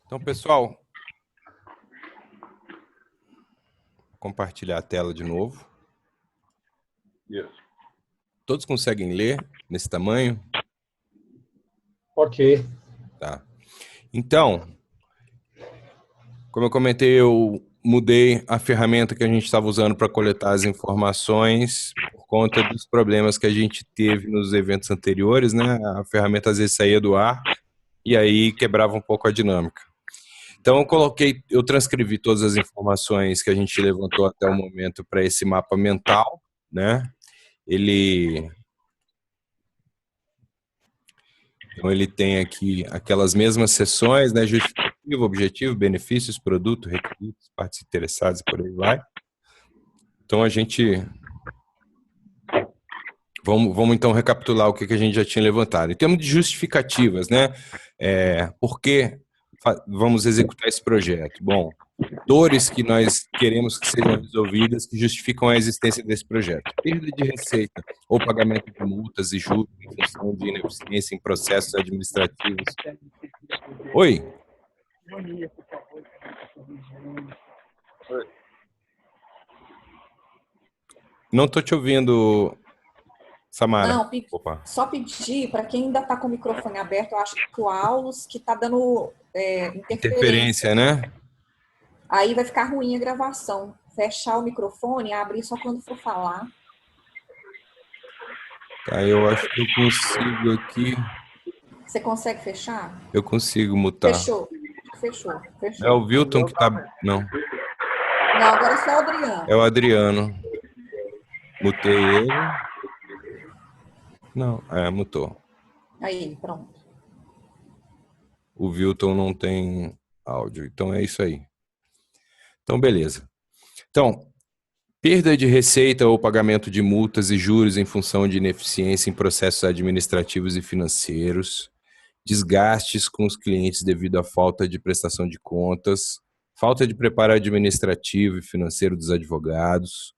Então, pessoal, vou compartilhar a tela de novo. Todos conseguem ler nesse tamanho? Ok. Tá. Então, como eu comentei, eu mudei a ferramenta que a gente estava usando para coletar as informações por conta dos problemas que a gente teve nos eventos anteriores, né? A ferramenta às vezes saía do ar e aí quebrava um pouco a dinâmica. Então eu transcrevi todas as informações que a gente levantou até o momento para esse mapa mental, né? Então ele tem aqui aquelas mesmas seções, né? Justificativo, objetivo, benefícios, produto, requisitos, partes interessadas e por aí vai. Então vamos então recapitular o que a gente já tinha levantado. Em termos de justificativas, né? Por que vamos executar esse projeto? Bom, dores que nós queremos que sejam resolvidas que justificam a existência desse projeto. Perda de receita ou pagamento de multas e juros em função de ineficiência em processos administrativos. Oi? Não estou te ouvindo, Samara. Não, só pedir para quem ainda está com o microfone aberto, eu acho que o Aulus que está dando interferência, né? Aí vai ficar ruim a gravação. Fechar o microfone e abrir só quando for falar. Tá, eu acho que eu consigo aqui. Você consegue fechar? Eu consigo mutar. Fechou. É o Wilton que tá... Não. Não, agora é só o Adriano. É o Adriano. Mutei ele. Não, mutou. Aí, pronto. O Wilton não tem áudio, então é isso aí. Então, beleza. Então, perda de receita ou pagamento de multas e juros em função de ineficiência em processos administrativos e financeiros, desgastes com os clientes devido à falta de prestação de contas, falta de preparo administrativo e financeiro dos advogados,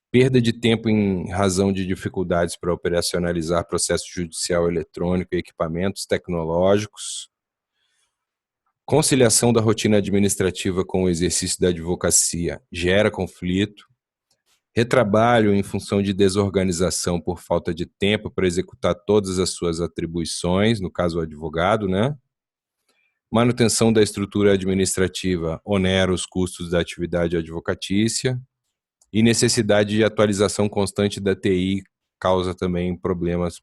perda de tempo em razão de dificuldades para operacionalizar processo judicial eletrônico e equipamentos tecnológicos, conciliação da rotina administrativa com o exercício da advocacia gera conflito, retrabalho em função de desorganização por falta de tempo para executar todas as suas atribuições, no caso o advogado, né? Manutenção da estrutura administrativa onera os custos da atividade advocatícia e necessidade de atualização constante da TI causa também problemas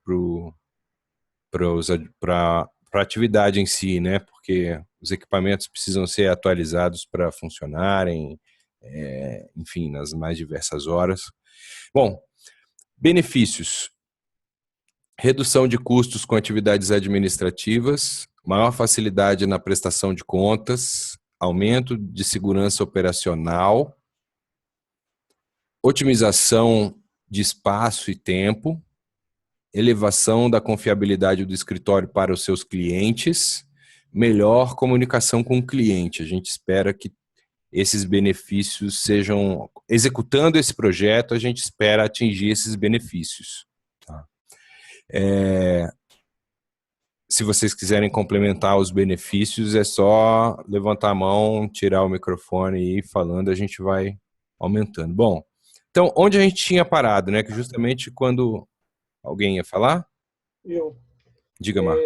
para a atividade em si, né? Porque os equipamentos precisam ser atualizados para funcionarem, enfim, nas mais diversas horas. Bom, benefícios. Redução de custos com atividades administrativas, maior facilidade na prestação de contas, aumento de segurança operacional, otimização de espaço e tempo, elevação da confiabilidade do escritório para os seus clientes, melhor comunicação com o cliente. A gente espera que esses benefícios sejam... Executando esse projeto, a gente espera atingir esses benefícios. Tá? Se vocês quiserem complementar os benefícios, é só levantar a mão, tirar o microfone e ir falando, a gente vai aumentando. Bom, então, onde a gente tinha parado, né? Que justamente quando alguém ia falar? Eu. Diga, Marco.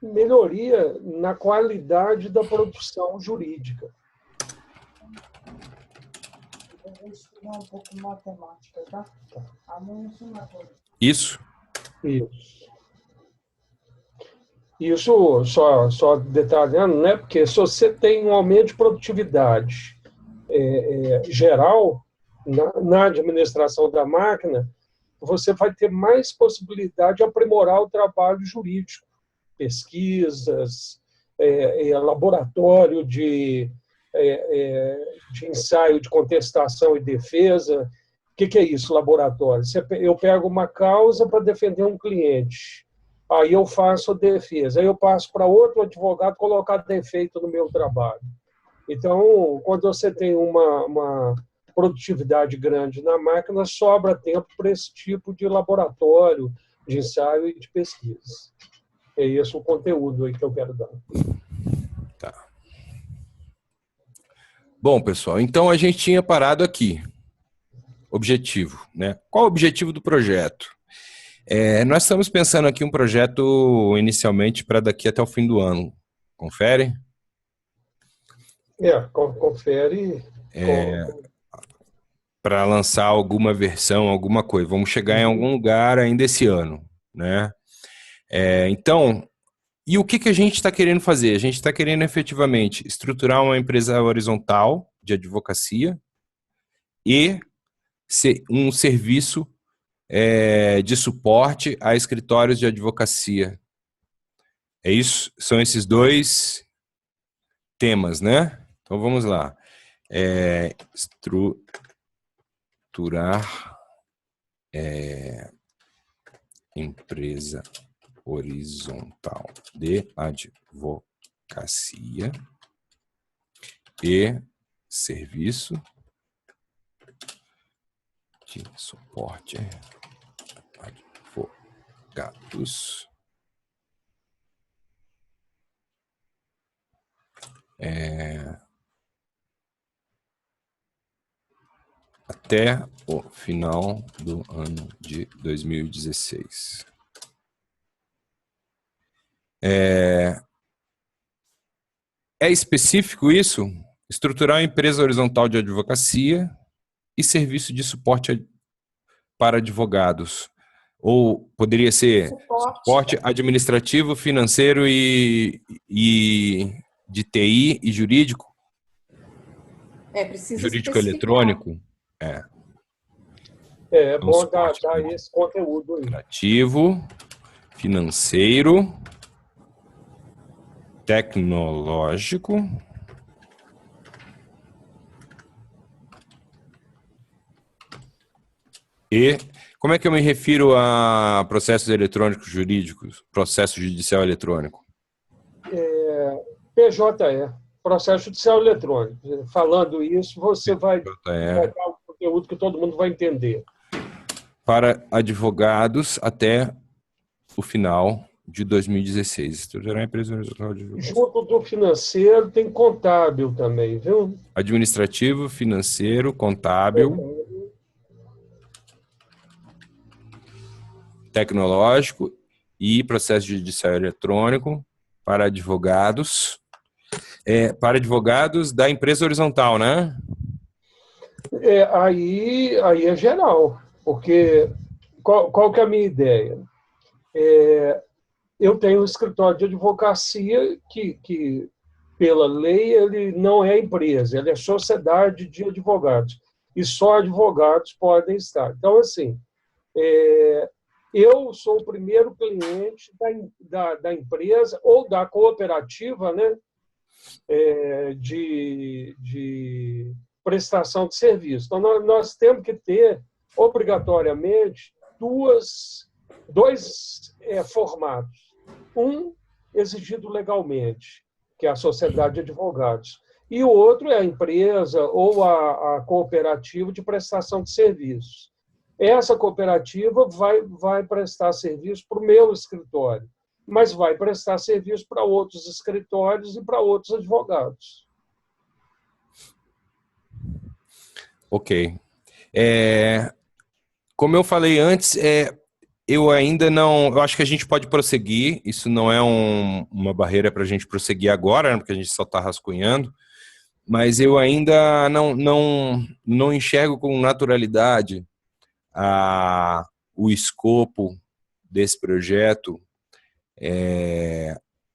Melhoria na qualidade da produção jurídica. Um pouco matemática, tá? Isso. Isso, só detalhando, né? Porque se você tem um aumento de produtividade geral na administração da máquina, você vai ter mais possibilidade de aprimorar o trabalho jurídico, pesquisas, laboratório de ensaio de contestação e defesa. O que é isso, laboratório? Eu pego uma causa para defender um cliente, aí eu faço a defesa, aí eu passo para outro advogado colocar defeito no meu trabalho. Então, quando você tem uma produtividade grande na máquina, sobra tempo para esse tipo de laboratório, de ensaio e de pesquisa. É esse o conteúdo aí que eu quero dar. Tá. Bom, pessoal, então a gente tinha parado aqui. Objetivo, né? Qual o objetivo do projeto? Nós estamos pensando aqui um projeto inicialmente para daqui até o fim do ano. Confere? Confere. Para lançar alguma versão, alguma coisa. Vamos chegar em algum lugar ainda esse ano, né? Então, e o que a gente está querendo fazer? A gente está querendo efetivamente estruturar uma empresa horizontal de advocacia e um serviço de suporte a escritórios de advocacia. É isso? São esses dois temas, né? Então vamos lá. Estruturar empresa horizontal de advocacia e serviço de suporte a advogados até o final do ano de 2016. É específico isso? Estruturar uma empresa horizontal de advocacia e serviço de suporte para advogados. Ou poderia ser suporte administrativo, financeiro e de TI e jurídico? Precisa Jurídico especificar. Eletrônico? É bom dar esse conteúdo aí. Administrativo, financeiro, tecnológico e como é que eu me refiro a processos eletrônicos jurídicos, processo judicial eletrônico? PJE, processo judicial eletrônico. Falando isso, você vai dar o conteúdo que todo mundo vai entender. Para advogados até o final de 2016. Estruturar a empresa horizontal de advocacia. Junto do financeiro tem contábil também, viu? Administrativo, financeiro, contábil, tecnológico e processo judicial eletrônico para advogados. Para advogados da empresa horizontal, né? Aí é geral, porque qual que é a minha ideia? Eu tenho um escritório de advocacia que, pela lei, ele não é empresa, ele é sociedade de advogados. E só advogados podem estar. Então, assim, eu sou o primeiro cliente da empresa ou da cooperativa, né, de prestação de serviço. Então, nós temos que ter, obrigatoriamente, dois formatos. Um exigido legalmente, que é a sociedade de advogados, e o outro é a empresa ou a cooperativa de prestação de serviços. Essa cooperativa vai prestar serviço para o meu escritório, mas vai prestar serviço para outros escritórios e para outros advogados. Ok. Como eu falei antes, eu ainda não... Eu acho que a gente pode prosseguir, isso não é uma barreira para a gente prosseguir agora, né, porque a gente só está rascunhando, mas eu ainda não enxergo com naturalidade o escopo desse projeto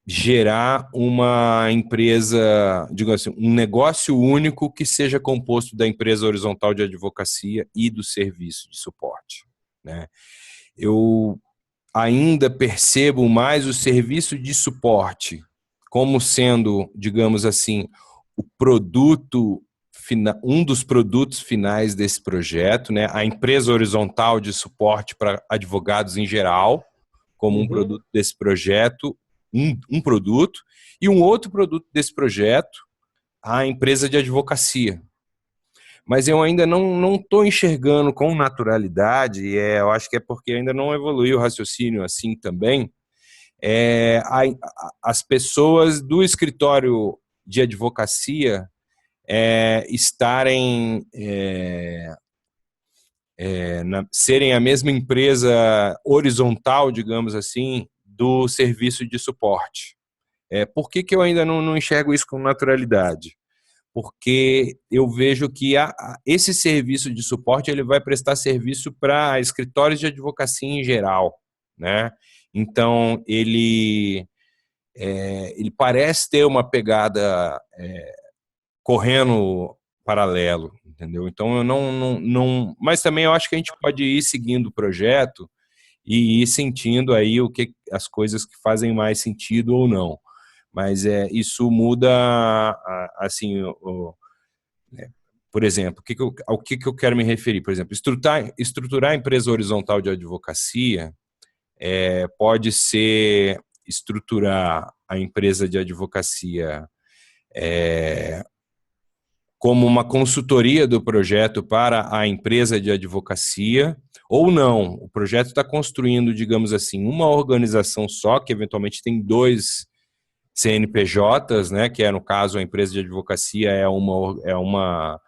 gerar uma empresa, digo assim, um negócio único que seja composto da empresa horizontal de advocacia e do serviço de suporte, né? Eu ainda percebo mais o serviço de suporte como sendo, digamos assim, o produto, um dos produtos finais desse projeto, né? A empresa horizontal de suporte para advogados em geral, como um produto desse projeto, um produto, e um outro produto desse projeto, a empresa de advocacia. mas eu ainda não estou enxergando com naturalidade, eu acho que é porque ainda não evoluiu o raciocínio assim também, as pessoas do escritório de advocacia estarem serem a mesma empresa horizontal, digamos assim, do serviço de suporte. Por que eu ainda não enxergo isso com naturalidade? Porque eu vejo que esse serviço de suporte ele vai prestar serviço para escritórios de advocacia em geral, né? Então, ele parece ter uma pegada correndo paralelo, entendeu? Então, eu não... Mas também eu acho que a gente pode ir seguindo o projeto e ir sentindo aí as coisas que fazem mais sentido ou não. Mas isso muda, assim, por exemplo, ao que eu quero me referir? Por exemplo, estruturar a empresa horizontal de advocacia pode ser estruturar a empresa de advocacia como uma consultoria do projeto para a empresa de advocacia, ou não. O projeto está construindo, digamos assim, uma organização só, que eventualmente tem 2 CNPJs, né, que no caso a empresa de advocacia é uma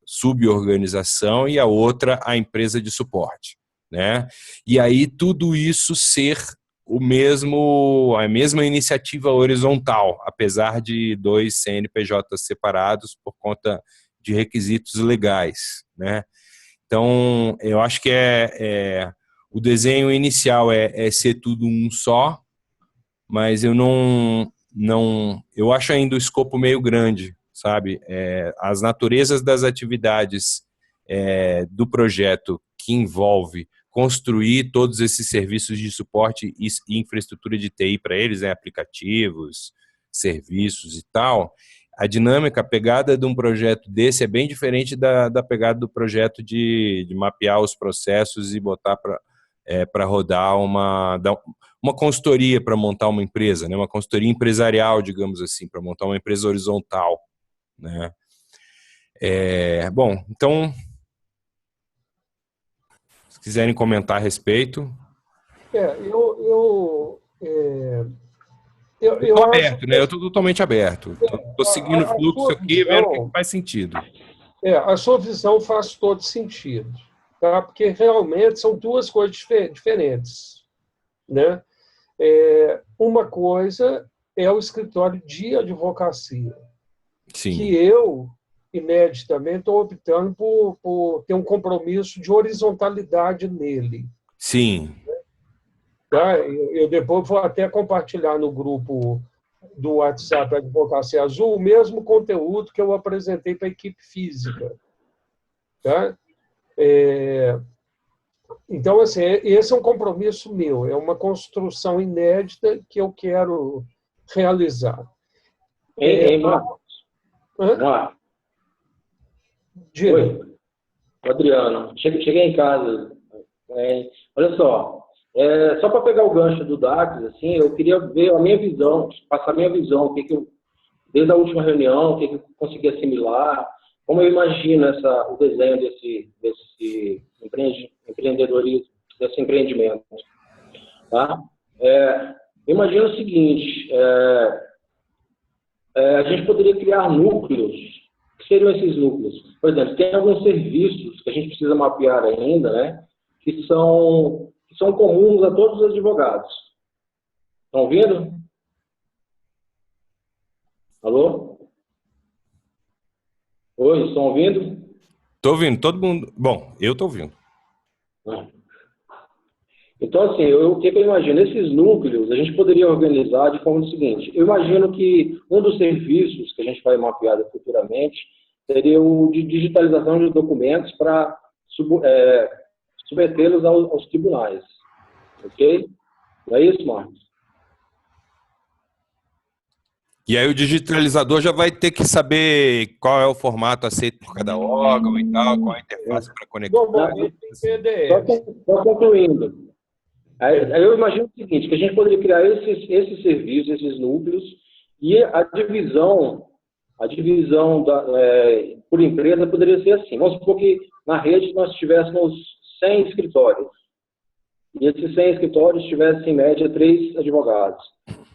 suborganização e a outra a empresa de suporte, né? E aí tudo isso ser a mesma iniciativa horizontal, apesar de 2 CNPJs separados por conta de requisitos legais, né? Então, eu acho que o desenho inicial é ser tudo um só, mas eu acho ainda o escopo meio grande, sabe? As naturezas das atividades do projeto que envolve construir todos esses serviços de suporte e infraestrutura de TI para eles, aplicativos, serviços e tal, a dinâmica, a pegada de um projeto desse é bem diferente da pegada do projeto de mapear os processos e botar para rodar uma consultoria para montar uma empresa, né? Uma consultoria empresarial, digamos assim, para montar uma empresa horizontal, né? Bom, então, se quiserem comentar a respeito. Eu estou aberto, né? Eu estou totalmente aberto. Estou seguindo o fluxo aqui e vendo o que faz sentido. A sua visão faz todo sentido, tá? Porque realmente são 2 coisas diferentes, né? Uma coisa é o escritório de advocacia, Sim. que eu, ineditamente, estou optando por ter um compromisso de horizontalidade nele. Sim. Tá? Eu depois vou até compartilhar no grupo do WhatsApp Advocacia Azul o mesmo conteúdo que eu apresentei para a equipe física. Tá? Então, assim, esse é um compromisso meu, é uma construção inédita que eu quero realizar. Marcos. Oi, Adriano. Cheguei em casa. Olha só para pegar o gancho do Dax, assim, eu queria ver a minha visão, passar a minha visão, desde a última reunião, o que eu consegui assimilar, como eu imagino o desenho desse empreendedorismo, desse empreendimento. Tá? Imagina o seguinte, a gente poderia criar núcleos. O que seriam esses núcleos? Por exemplo, tem alguns serviços que a gente precisa mapear ainda, né, que são comuns a todos os advogados. Estão ouvindo? Alô? Oi, estão ouvindo? Estou ouvindo, todo mundo. Bom, eu estou ouvindo. Então, assim, o que eu imagino? Esses núcleos a gente poderia organizar de forma seguinte. Eu imagino que um dos serviços que a gente vai mapear futuramente seria o de digitalização de documentos para submetê-los aos tribunais. Ok? Não é isso, Marcos? E aí o digitalizador já vai ter que saber qual é o formato aceito por cada órgão e tal, qual a interface para conectar. Só concluindo. Aí eu imagino o seguinte, que a gente poderia criar esses serviços, esses núcleos, e a divisão a divisão por empresa poderia ser assim. Vamos supor que na rede nós tivéssemos 100 escritórios. E esses 100 escritórios tivessem, em média, 3 advogados.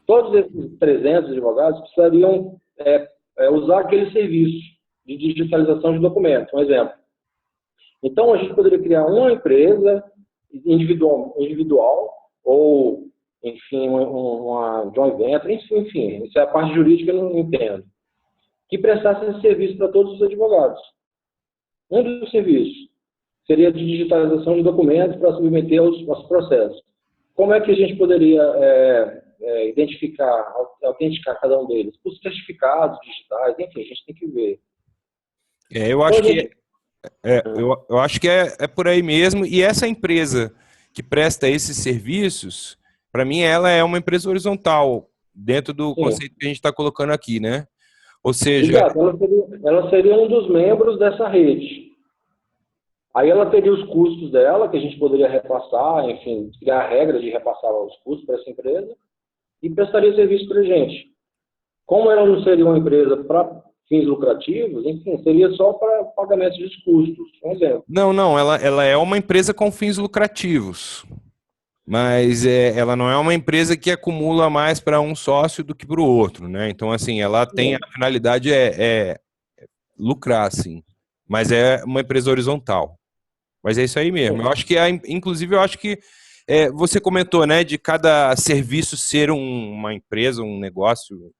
Todos esses 300 advogados precisariam usar aquele serviço de digitalização de documentos, um exemplo. Então, a gente poderia criar uma empresa individual ou, enfim, uma joint venture, enfim, isso é a parte jurídica, eu não entendo, que prestasse esse serviço para todos os advogados. Um dos serviços seria de digitalização de documentos para submeter aos processos. Como é que a gente poderia autenticar cada um deles? Por certificados digitais, enfim, a gente tem que ver. Eu acho que eu acho que é por aí mesmo. E essa empresa que presta esses serviços, para mim, ela é uma empresa horizontal, dentro do conceito que a gente está colocando aqui, né? Ou seja... Exato, ela seria um dos membros dessa rede. Aí ela teria os custos dela, que a gente poderia repassar, enfim, criar a regra de repassar os custos para essa empresa, e prestaria serviço para a gente. Como ela não seria uma empresa para fins lucrativos, enfim, seria só para pagamento de custos, por exemplo. Não, ela é uma empresa com fins lucrativos, mas ela não é uma empresa que acumula mais para um sócio do que para o outro, né? Então, assim, ela tem a finalidade lucrar, assim, mas é uma empresa horizontal. Mas é isso aí mesmo. Eu acho que, inclusive, você comentou, né, de cada serviço ser uma empresa, um negócio.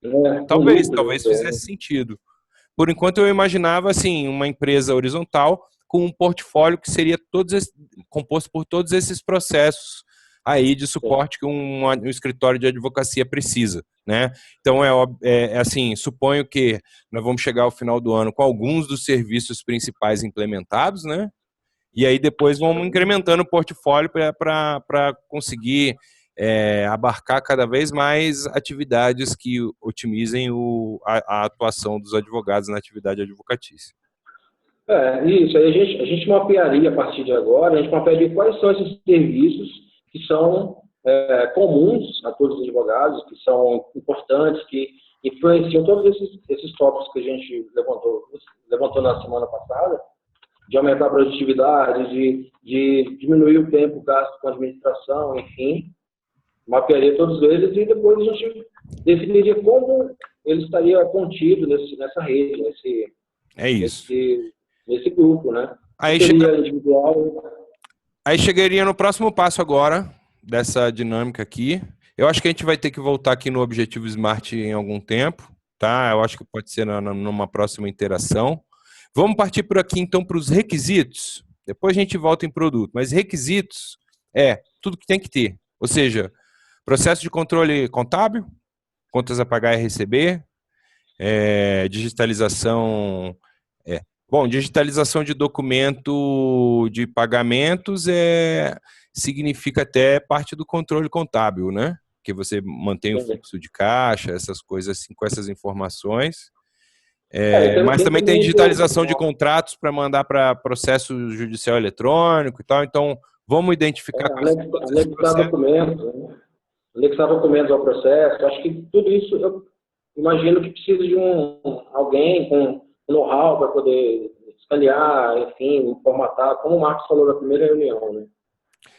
Talvez fizesse sentido. Por enquanto, eu imaginava, assim, uma empresa horizontal com um portfólio que seria composto por todos esses processos aí de suporte que um escritório de advocacia precisa, né? Então, assim, suponho que nós vamos chegar ao final do ano com alguns dos serviços principais implementados, né? E aí depois vamos incrementando o portfólio para conseguir abarcar cada vez mais atividades que otimizem a atuação dos advogados na atividade advocatícia. Isso. Aí a gente mapearia a partir de agora, a gente mapearia quais são esses serviços que são comuns a todos os advogados, que são importantes, que influenciam todos esses tópicos que a gente levantou na semana passada, de aumentar a produtividade, de diminuir o tempo gasto com a administração, enfim, mapearia todos eles e depois a gente definiria como ele estaria contido nessa rede, nesse grupo, né? Aí chegaria no próximo passo agora, dessa dinâmica aqui. Eu acho que a gente vai ter que voltar aqui no Objetivo Smart em algum tempo, tá? Eu acho que pode ser numa próxima interação. Vamos partir por aqui, então, para os requisitos. Depois a gente volta em produto. Mas requisitos tudo que tem que ter. Ou seja, processo de controle contábil, contas a pagar e receber, digitalização... digitalização de documento de pagamentos significa até parte do controle contábil, né? Que você mantém o fluxo de caixa, essas coisas assim, com essas informações. Mas também tem digitalização de contratos para mandar para processo judicial eletrônico e tal. Então, vamos identificar... Anexar documentos ao processo. Acho que tudo isso, eu imagino que precisa de alguém com know-how para poder escanear, enfim, formatar, como o Marcos falou na primeira reunião, né?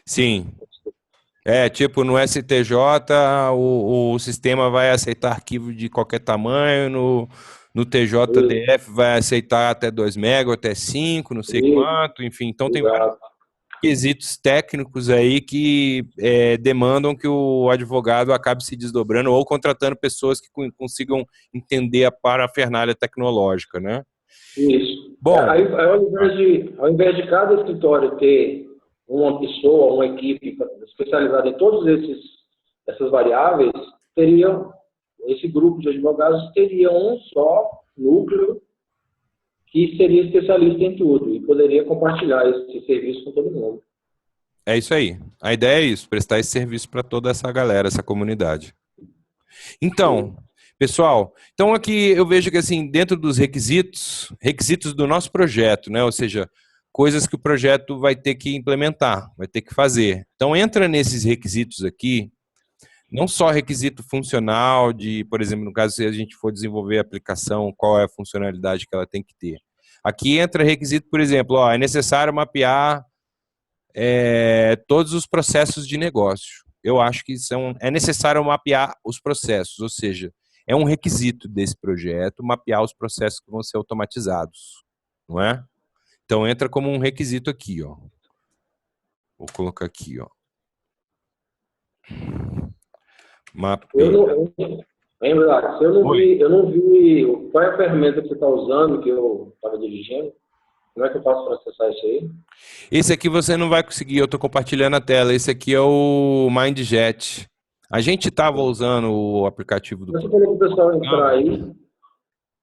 Sim. Tipo, no STJ, o sistema vai aceitar arquivo de qualquer tamanho, no TJDF vai aceitar até 2 MB, até 5, não sei quanto, enfim. Então, tem vários quesitos técnicos aí que demandam que o advogado acabe se desdobrando ou contratando pessoas que consigam entender a parafernália tecnológica, né? Isso. Bom, ao invés de cada escritório ter uma pessoa, uma equipe especializada em todas essas variáveis, esse grupo de advogados teria um só núcleo que seria especialista em tudo e poderia compartilhar esse serviço com todo mundo. É isso aí. A ideia é isso, prestar esse serviço para toda essa galera, essa comunidade. Então, pessoal, aqui eu vejo que assim, dentro dos requisitos do nosso projeto, né, ou seja, coisas que o projeto vai ter que implementar, vai ter que fazer. Então, entra nesses requisitos aqui, Não só requisito funcional de, por exemplo, no caso, se a gente for desenvolver a aplicação, qual é a funcionalidade que ela tem que ter. Aqui entra requisito, por exemplo, ó, é necessário mapear todos os processos de negócio. Eu acho que é necessário mapear os processos, ou seja, é um requisito desse projeto mapear os processos que vão ser automatizados, não é? Então entra como um requisito aqui, ó. Vou colocar aqui, ó. Mapeia. Lembra, eu não vi qual é a ferramenta que você está usando, que eu estava dirigindo. Como é que eu faço para acessar isso aí? Esse aqui você não vai conseguir, eu estou compartilhando a tela. Esse aqui é o MindJet. A gente estava usando o aplicativo do... Você falou para o pessoal entrar aí.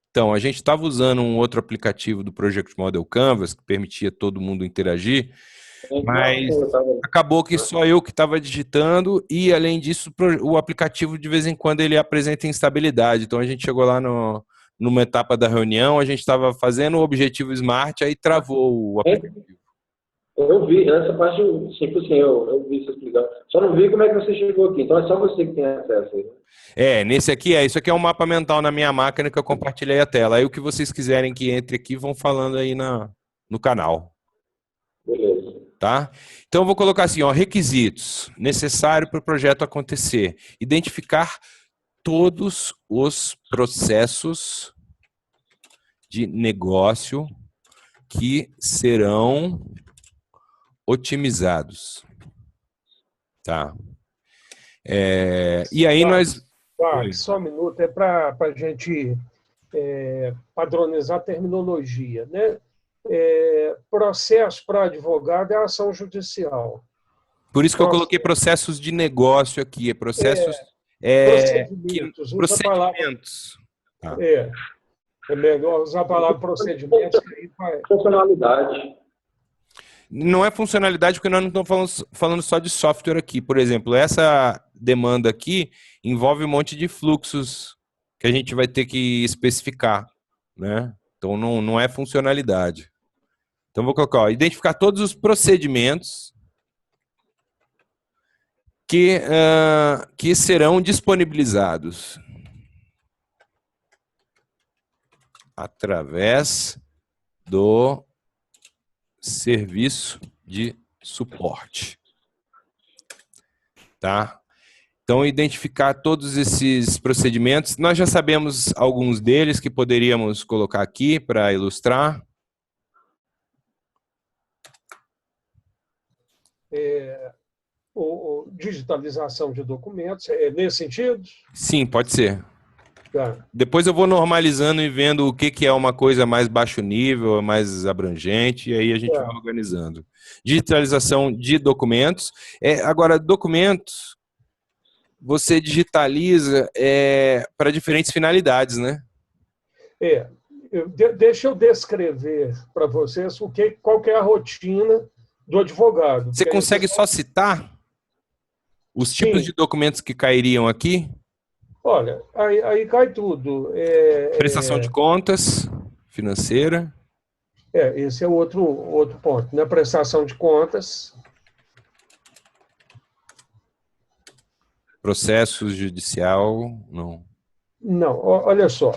Então, a gente estava usando um outro aplicativo do Project Model Canvas, que permitia todo mundo interagir, mas acabou que só eu que estava digitando e, além disso, o aplicativo, de vez em quando, ele apresenta instabilidade. Então, a gente chegou lá numa etapa da reunião, a gente estava fazendo o objetivo Smart, aí travou o aplicativo. Eu vi, essa parte, tipo assim, eu vi você explicando. Só não vi como é que você chegou aqui. Então, é só você que tem acesso aí. Nesse aqui isso aqui é um mapa mental na minha máquina que eu compartilhei a tela. Aí o que vocês quiserem que entre aqui, vão falando aí no canal. Beleza. Tá? Então eu vou colocar assim, ó, requisitos necessários para o projeto acontecer. Identificar todos os processos de negócio que serão otimizados. Tá? E aí nós... Só um minuto, é para a gente padronizar a terminologia, né? Processo para advogado é ação judicial. Por isso que eu coloquei processos de negócio aqui, processos... procedimentos. Procedimentos. É melhor usar a palavra procedimentos. Funcionalidade. Não é funcionalidade, porque nós não estamos falando só de software aqui. Por exemplo, essa demanda aqui envolve um monte de fluxos que a gente vai ter que especificar, né? Então, não é funcionalidade. Então, vou colocar, ó, identificar todos os procedimentos que serão disponibilizados através do serviço de suporte. Tá? Então, identificar todos esses procedimentos. Nós já sabemos alguns deles que poderíamos colocar aqui para ilustrar. Digitalização de documentos, é nesse sentido? Sim, pode ser. Tá. Depois eu vou normalizando e vendo o que é uma coisa mais baixo nível, mais abrangente, e aí a gente vai organizando. Digitalização de documentos. Agora, documentos, você digitaliza para diferentes finalidades, né? Deixa eu descrever para vocês qual que é a rotina do advogado. Você consegue só citar os tipos de documentos que cairiam aqui? Olha, aí cai tudo. Prestação de contas financeira. Esse é outro ponto. Na prestação de contas. Processo judicial, não. Não, olha só.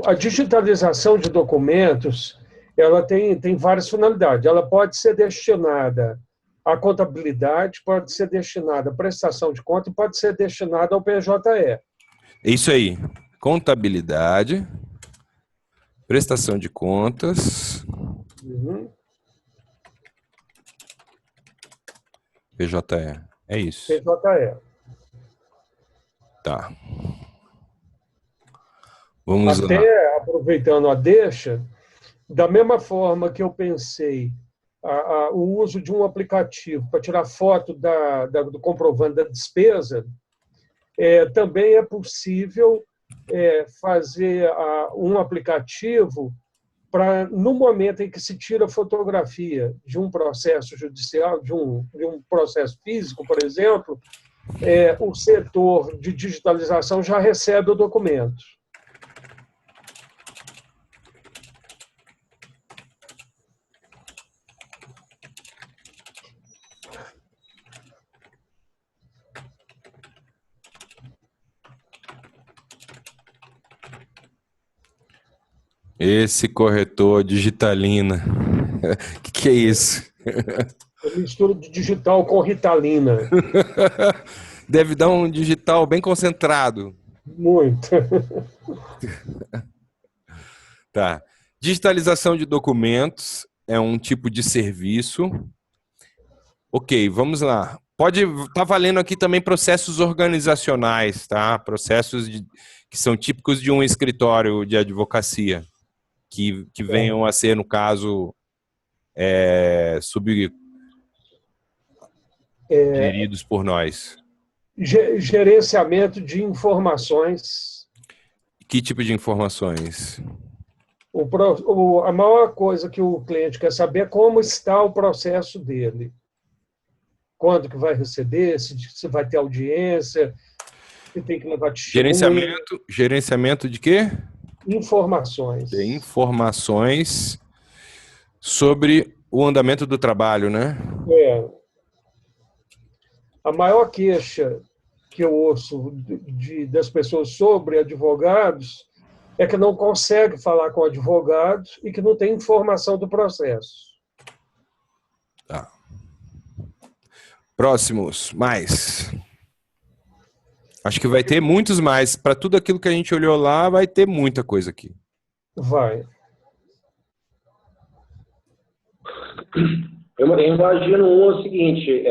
A digitalização de documentos, ela tem várias finalidades. Ela pode ser destinada à contabilidade, pode ser destinada à prestação de conta e pode ser destinada ao PJE. Isso aí. Contabilidade, prestação de contas, PJE. É isso. PJE. Tá. Vamos lá. Até aproveitando a deixa, da mesma forma que eu pensei o uso de um aplicativo para tirar foto do comprovante da despesa, também é possível fazer um aplicativo para, no momento em que se tira fotografia de um processo judicial, de um processo físico, por exemplo, o setor de digitalização já recebe o documento. Esse corretor digitalina. Que é isso? Eu misturo de digital com Ritalina. Deve dar um digital bem concentrado. Muito. Tá. Digitalização de documentos é um tipo de serviço. Ok, vamos lá. Pode estar valendo aqui também processos organizacionais, tá? Processos que são típicos de um escritório de advocacia, que venham a ser, no caso, geridos por nós. Gerenciamento de informações. Que tipo de informações? A maior coisa que o cliente quer saber é como está o processo dele. Quando que vai receber, se vai ter audiência, se tem que levar testemunha. Gerenciamento de quê? Informações. De informações sobre o andamento do trabalho, né? A maior queixa que eu ouço das pessoas sobre advogados é que não consegue falar com advogados e que não tem informação do processo. Tá. Próximos, mais. Acho que vai ter muitos mais. Para tudo aquilo que a gente olhou lá, vai ter muita coisa aqui. Vai. Eu imagino o seguinte,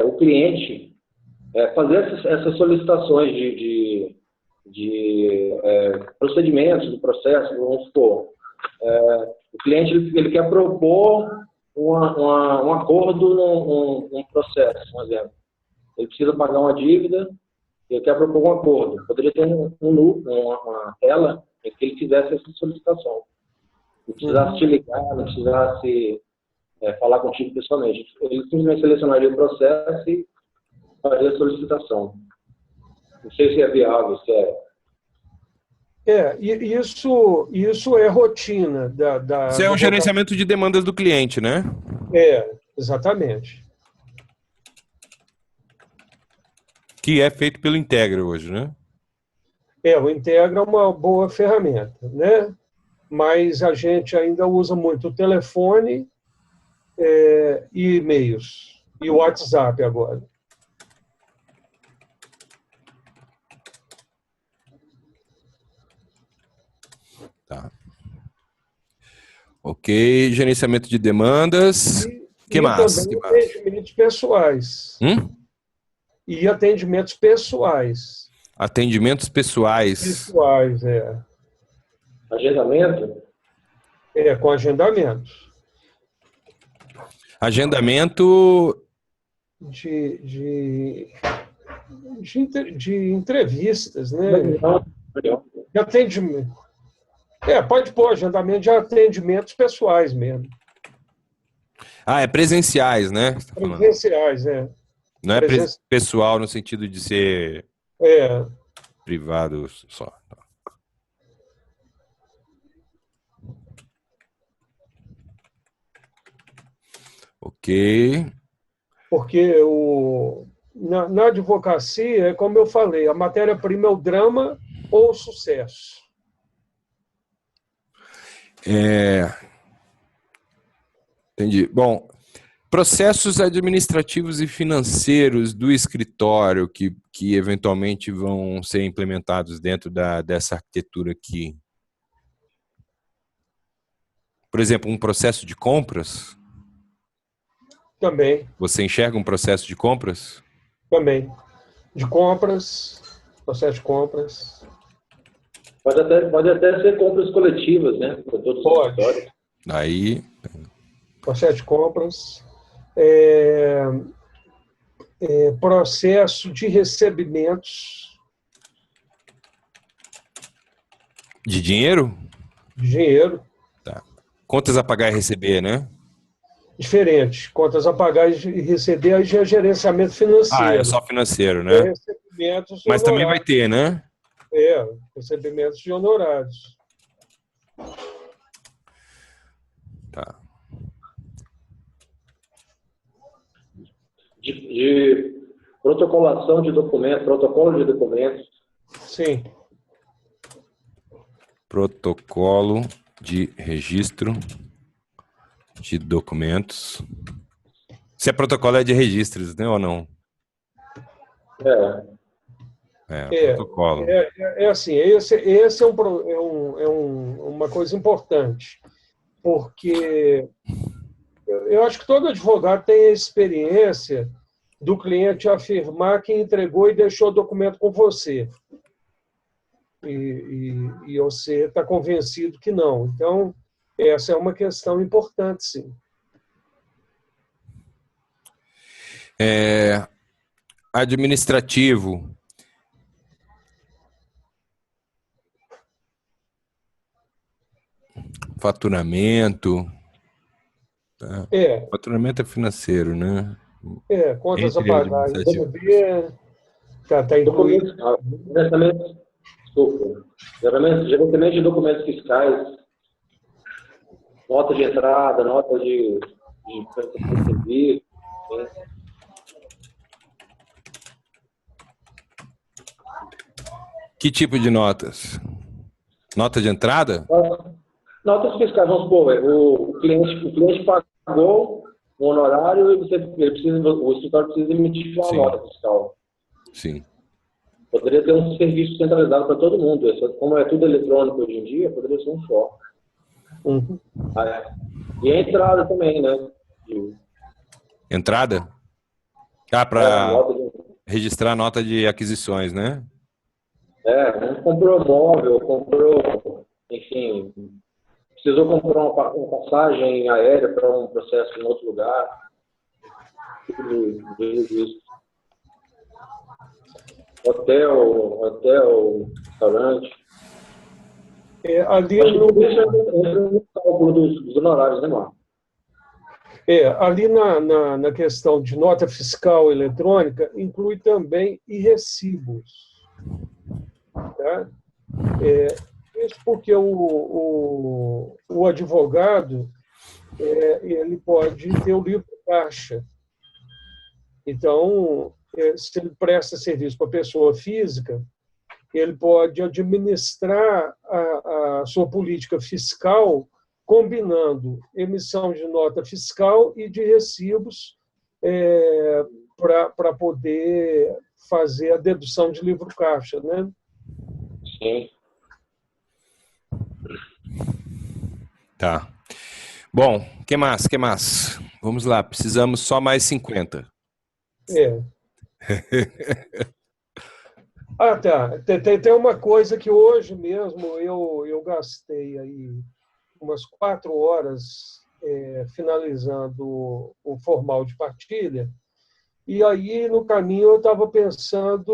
o cliente fazer essas solicitações de procedimentos do processo, vamos supor. O cliente ele quer propor um acordo num processo, por exemplo. Ele precisa pagar uma dívida, ele quer propor um acordo. Poderia ter uma tela em que ele fizesse essa solicitação. Não precisasse te ligar, não precisasse falar contigo pessoalmente. Ele simplesmente selecionaria o processo e faria a solicitação. Não sei se é viável, se isso é rotina Isso é o gerenciamento de demandas do cliente, né? Exatamente. Que é feito pelo Integra hoje, né? O Integra é uma boa ferramenta, né? Mas a gente ainda usa muito o telefone e e-mails. E o WhatsApp agora. Tá. Ok, gerenciamento de demandas. Que mais? Também atendimentos pessoais. E atendimentos pessoais. Atendimentos pessoais. Pessoais, Agendamento? Com agendamento. Agendamento de entrevistas, né? De atendimento. Pode pôr agendamento de atendimentos pessoais mesmo. É presenciais, né? Presenciais, Não é pessoal no sentido de ser privado só. Ok. Porque na advocacia, como eu falei, a matéria-prima é o drama ou o sucesso. Entendi. Bom, processos administrativos e financeiros do escritório que eventualmente vão ser implementados dentro dessa arquitetura aqui. Por exemplo, um processo de compras? Também. Você enxerga um processo de compras? Também. De compras, processo de compras. Pode até ser compras coletivas, né? Por todos os escritórios. Aí. Processo de compras. Processo de recebimentos. De dinheiro? De dinheiro. Tá. Contas a pagar e receber, né? Diferente. Contas a pagar e receber, aí já é gerenciamento financeiro. É só financeiro, né? Recebimentos mas também vai ter, né? Recebimentos de honorários. Tá. De protocolação de documentos, protocolo de documentos. Sim. Protocolo de registro de documentos. Se é protocolo, é de registros, né, ou não? Protocolo. Assim, esse é uma coisa importante, porque eu acho que todo advogado tem a experiência do cliente afirmar que entregou e deixou o documento com você. E você está convencido que não. Então, essa é uma questão importante, sim. Administrativo. Faturamento. Tá? Faturamento é financeiro, né? Contas a Entre pagar. administrativo. Está incluído. Gerenciamento de documentos fiscais, nota de entrada, nota de prestação de serviço. Que tipo de notas? Nota de entrada? Notas fiscais, vamos supor, o cliente pagou um honorário e o escritório precisa emitir uma nota fiscal. Sim. Poderia ter um serviço centralizado para todo mundo. Como é tudo eletrônico hoje em dia, poderia ser um só. E a entrada também, né? Entrada? Para registrar a nota de aquisições, né? Comprou móvel, enfim, precisou comprar uma passagem aérea para um processo em outro lugar. Tudo isso. Hotel, restaurante. Ali no cálculo dos honorários, né, Marco? Ali na questão de nota fiscal eletrônica, inclui também recibos. Tá? Isso porque o advogado ele pode ter o livro caixa. Então, se ele presta serviço para pessoa física, ele pode administrar a sua política fiscal combinando emissão de nota fiscal e de recibos para poder fazer a dedução de livro caixa, né? Sim. Tá. Bom, que mais? Vamos lá, precisamos só mais 50. Tá. Tem uma coisa que hoje mesmo eu gastei aí umas 4 horas finalizando o formal de partilha, e aí no caminho eu estava pensando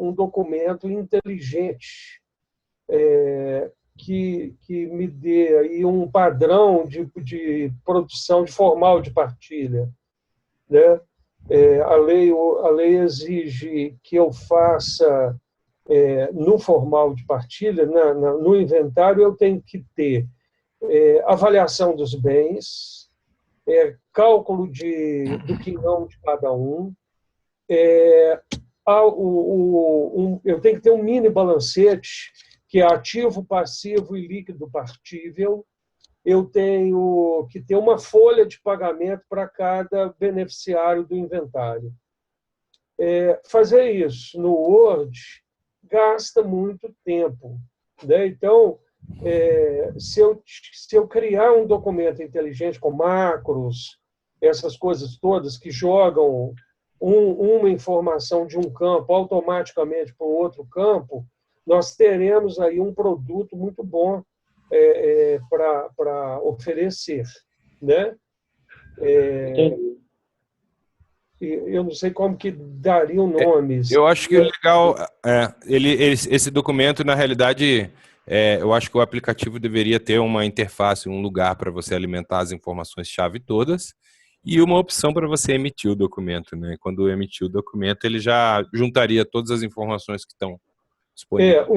um documento inteligente que me dê aí um padrão de produção de formal de partilha, né? A lei exige que eu faça no formal de partilha, no inventário, eu tenho que ter avaliação dos bens, cálculo do quinhão de cada um, eu tenho que ter um mini balancete, que é ativo, passivo e líquido partível. Eu tenho que ter uma folha de pagamento para cada beneficiário do inventário. Fazer isso no Word gasta muito tempo, né? Então, se eu criar um documento inteligente com macros, essas coisas todas que jogam uma informação de um campo automaticamente para o outro campo, nós teremos aí um produto muito bom para oferecer, né? Eu não sei como que daria o nome. Eu acho que o legal esse documento, na realidade, eu acho que o aplicativo deveria ter uma interface, um lugar para você alimentar as informações-chave todas e uma opção para você emitir o documento, né? Quando emitir o documento, ele já juntaria todas as informações que estão disponíveis.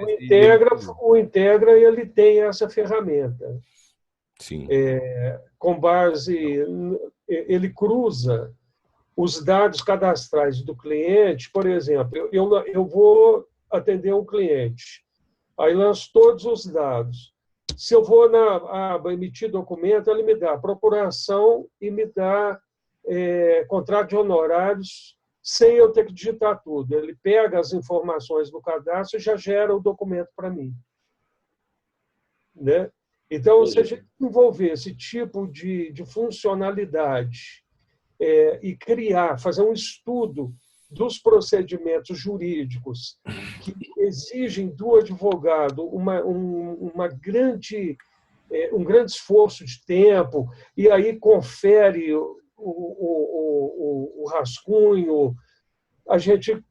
O Integra ele tem essa ferramenta. Sim. Com base, ele cruza os dados cadastrais do cliente. Por exemplo, eu vou atender um cliente, aí lanço todos os dados. Se eu vou na aba emitir documento, ele me dá procuração e me dá contrato de honorários sem eu ter que digitar tudo. Ele pega as informações do cadastro e já gera o documento para mim. Né? Então, se a gente desenvolver esse tipo de funcionalidade e fazer um estudo dos procedimentos jurídicos que exigem do advogado um grande esforço de tempo, e aí confere o rascunho, a gente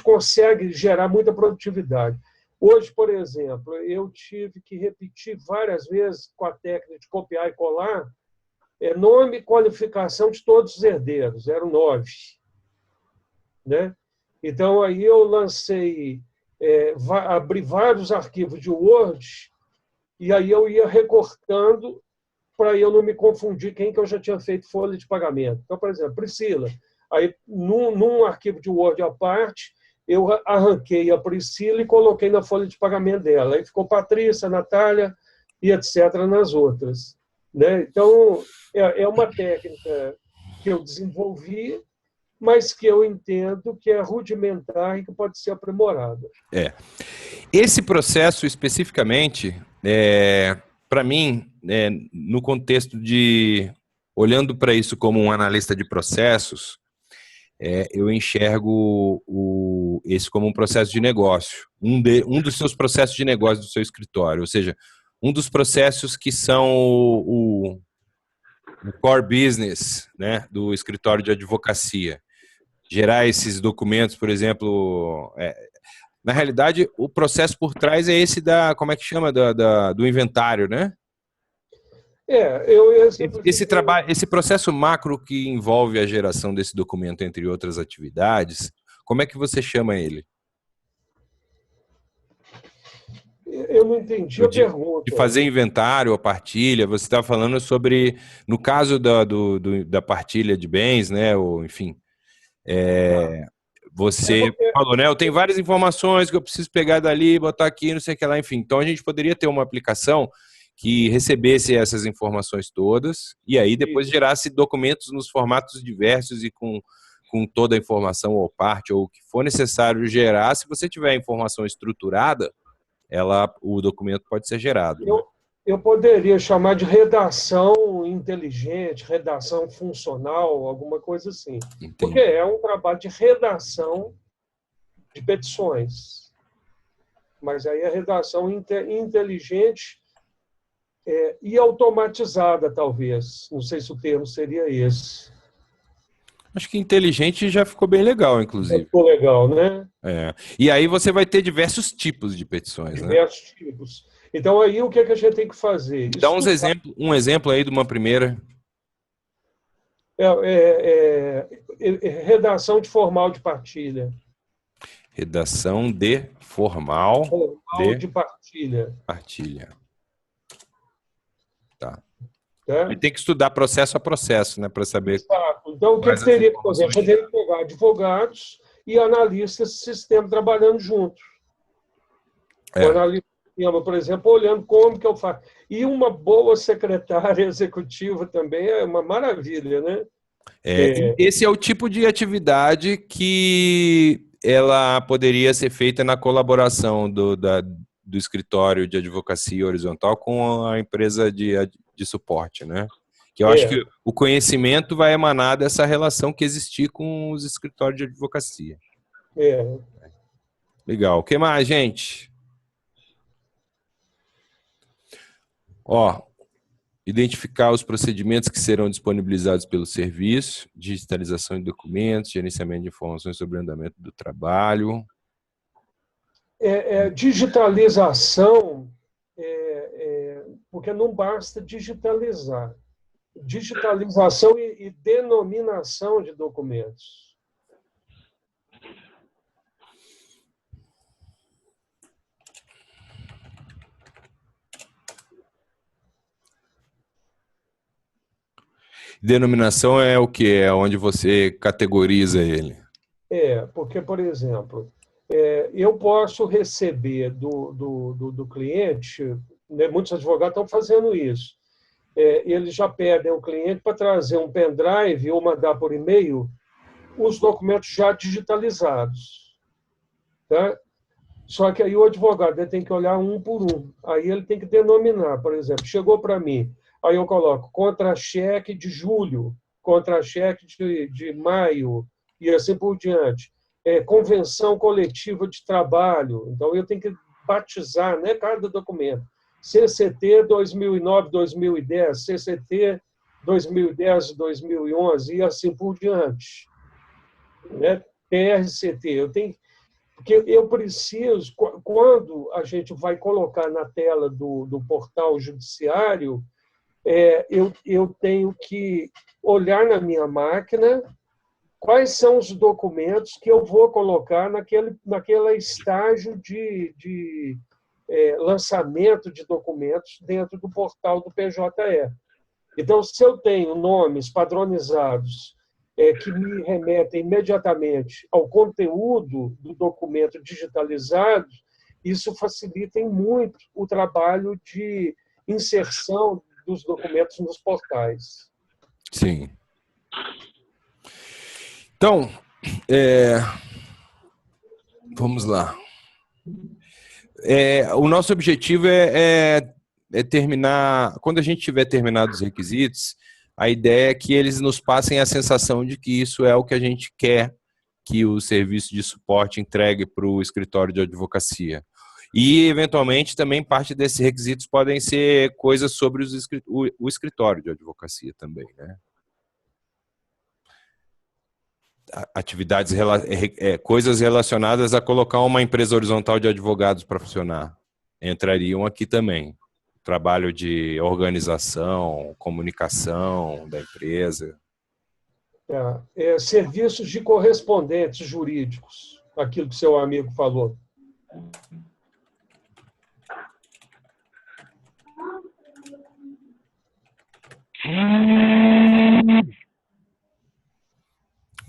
consegue gerar muita produtividade. Hoje, por exemplo, eu tive que repetir várias vezes com a técnica de copiar e colar nome e qualificação de todos os herdeiros, eram 9. Né? Então, aí eu lancei, abri vários arquivos de Word, e aí eu ia recortando para eu não me confundir quem que eu já tinha feito folha de pagamento. Então, por exemplo, Priscila. Aí, num arquivo de Word à parte, eu arranquei a Priscila e coloquei na folha de pagamento dela. Aí ficou Patrícia, Natália e etc. nas outras. Né? Então, é uma técnica que eu desenvolvi, mas que eu entendo que é rudimentar e que pode ser aprimorada. Esse processo especificamente, para mim, no contexto de olhando para isso como um analista de processos, eu enxergo esse como um processo de negócio, um dos seus processos de negócio do seu escritório, ou seja, um dos processos que são o core business, né, do escritório de advocacia. Gerar esses documentos, por exemplo, na realidade, o processo por trás é esse como é que chama, do inventário, né? Esse processo macro que envolve a geração desse documento, entre outras atividades, como é que você chama ele? Eu não entendi a pergunta. De fazer inventário, a partilha, você estava falando sobre, no caso da partilha de bens, né, ou enfim, você falou, né, eu tenho várias informações que eu preciso pegar dali, botar aqui, não sei o que lá, enfim. Então a gente poderia ter uma aplicação que recebesse essas informações todas e aí depois gerasse documentos nos formatos diversos e com toda a informação ou parte ou o que for necessário gerar. Se você tiver a informação estruturada, o documento pode ser gerado. Eu poderia chamar de redação inteligente, redação funcional, alguma coisa assim. Entendi. Porque é um trabalho de redação de petições. Mas aí a redação inteligente e automatizada, talvez. Não sei se o termo seria esse. Acho que inteligente já ficou bem legal, inclusive. Ficou legal, né? E aí você vai ter diversos tipos de petições, né? Diversos tipos. Então, aí, o que a gente tem que fazer? Dá um exemplo aí de uma primeira. Redação de formal de partilha. Redação de formal de partilha. Partilha. Tá. E tem que estudar processo a processo, né, para saber. Exato. Então, o que teria que fazer? A gente teria que pegar advogados e analistas de sistema trabalhando juntos. O analista, por exemplo, olhando como que eu faço. E uma boa secretária executiva também é uma maravilha, né? Esse é o tipo de atividade que ela poderia ser feita na colaboração do escritório de advocacia horizontal com a empresa de suporte, né? Que eu acho que o conhecimento vai emanar dessa relação que existir com os escritórios de advocacia. Legal. O que mais, gente? Identificar os procedimentos que serão disponibilizados pelo serviço, digitalização de documentos, gerenciamento de informações sobre o andamento do trabalho. Digitalização, porque não basta digitalizar. Digitalização e denominação de documentos. Denominação é o que? É onde você categoriza ele? Porque, por exemplo, eu posso receber do cliente né? Muitos advogados estão fazendo isso. Eles já pedem ao cliente para trazer um pendrive ou mandar por e-mail os documentos já digitalizados. Tá? Só que aí o advogado ele tem que olhar um por um. Aí ele tem que denominar, por exemplo, chegou para mim, aí eu coloco contra-cheque de julho, contra-cheque de maio, e assim por diante. Convenção coletiva de trabalho. Então, eu tenho que batizar, né, cada documento. CCT 2009-2010, CCT 2010-2011, e assim por diante. Né? PRCT. Porque eu preciso, quando a gente vai colocar na tela do portal judiciário, eu tenho que olhar na minha máquina quais são os documentos que eu vou colocar naquele estágio de lançamento de documentos dentro do portal do PJE. Então, se eu tenho nomes padronizados que me remetem imediatamente ao conteúdo do documento digitalizado, isso facilita muito o trabalho de inserção dos documentos nos portais. Sim. Então, vamos lá. O nosso objetivo é terminar. Quando a gente tiver terminado os requisitos, a ideia é que eles nos passem a sensação de que isso é o que a gente quer que o serviço de suporte entregue para o escritório de advocacia. E, eventualmente, também parte desses requisitos podem ser coisas sobre o escritório de advocacia também, né? Atividades, coisas relacionadas a colocar uma empresa horizontal de advogados para funcionar. Entrariam aqui também. Trabalho de organização, comunicação da empresa. Serviços de correspondentes jurídicos, aquilo que seu amigo falou.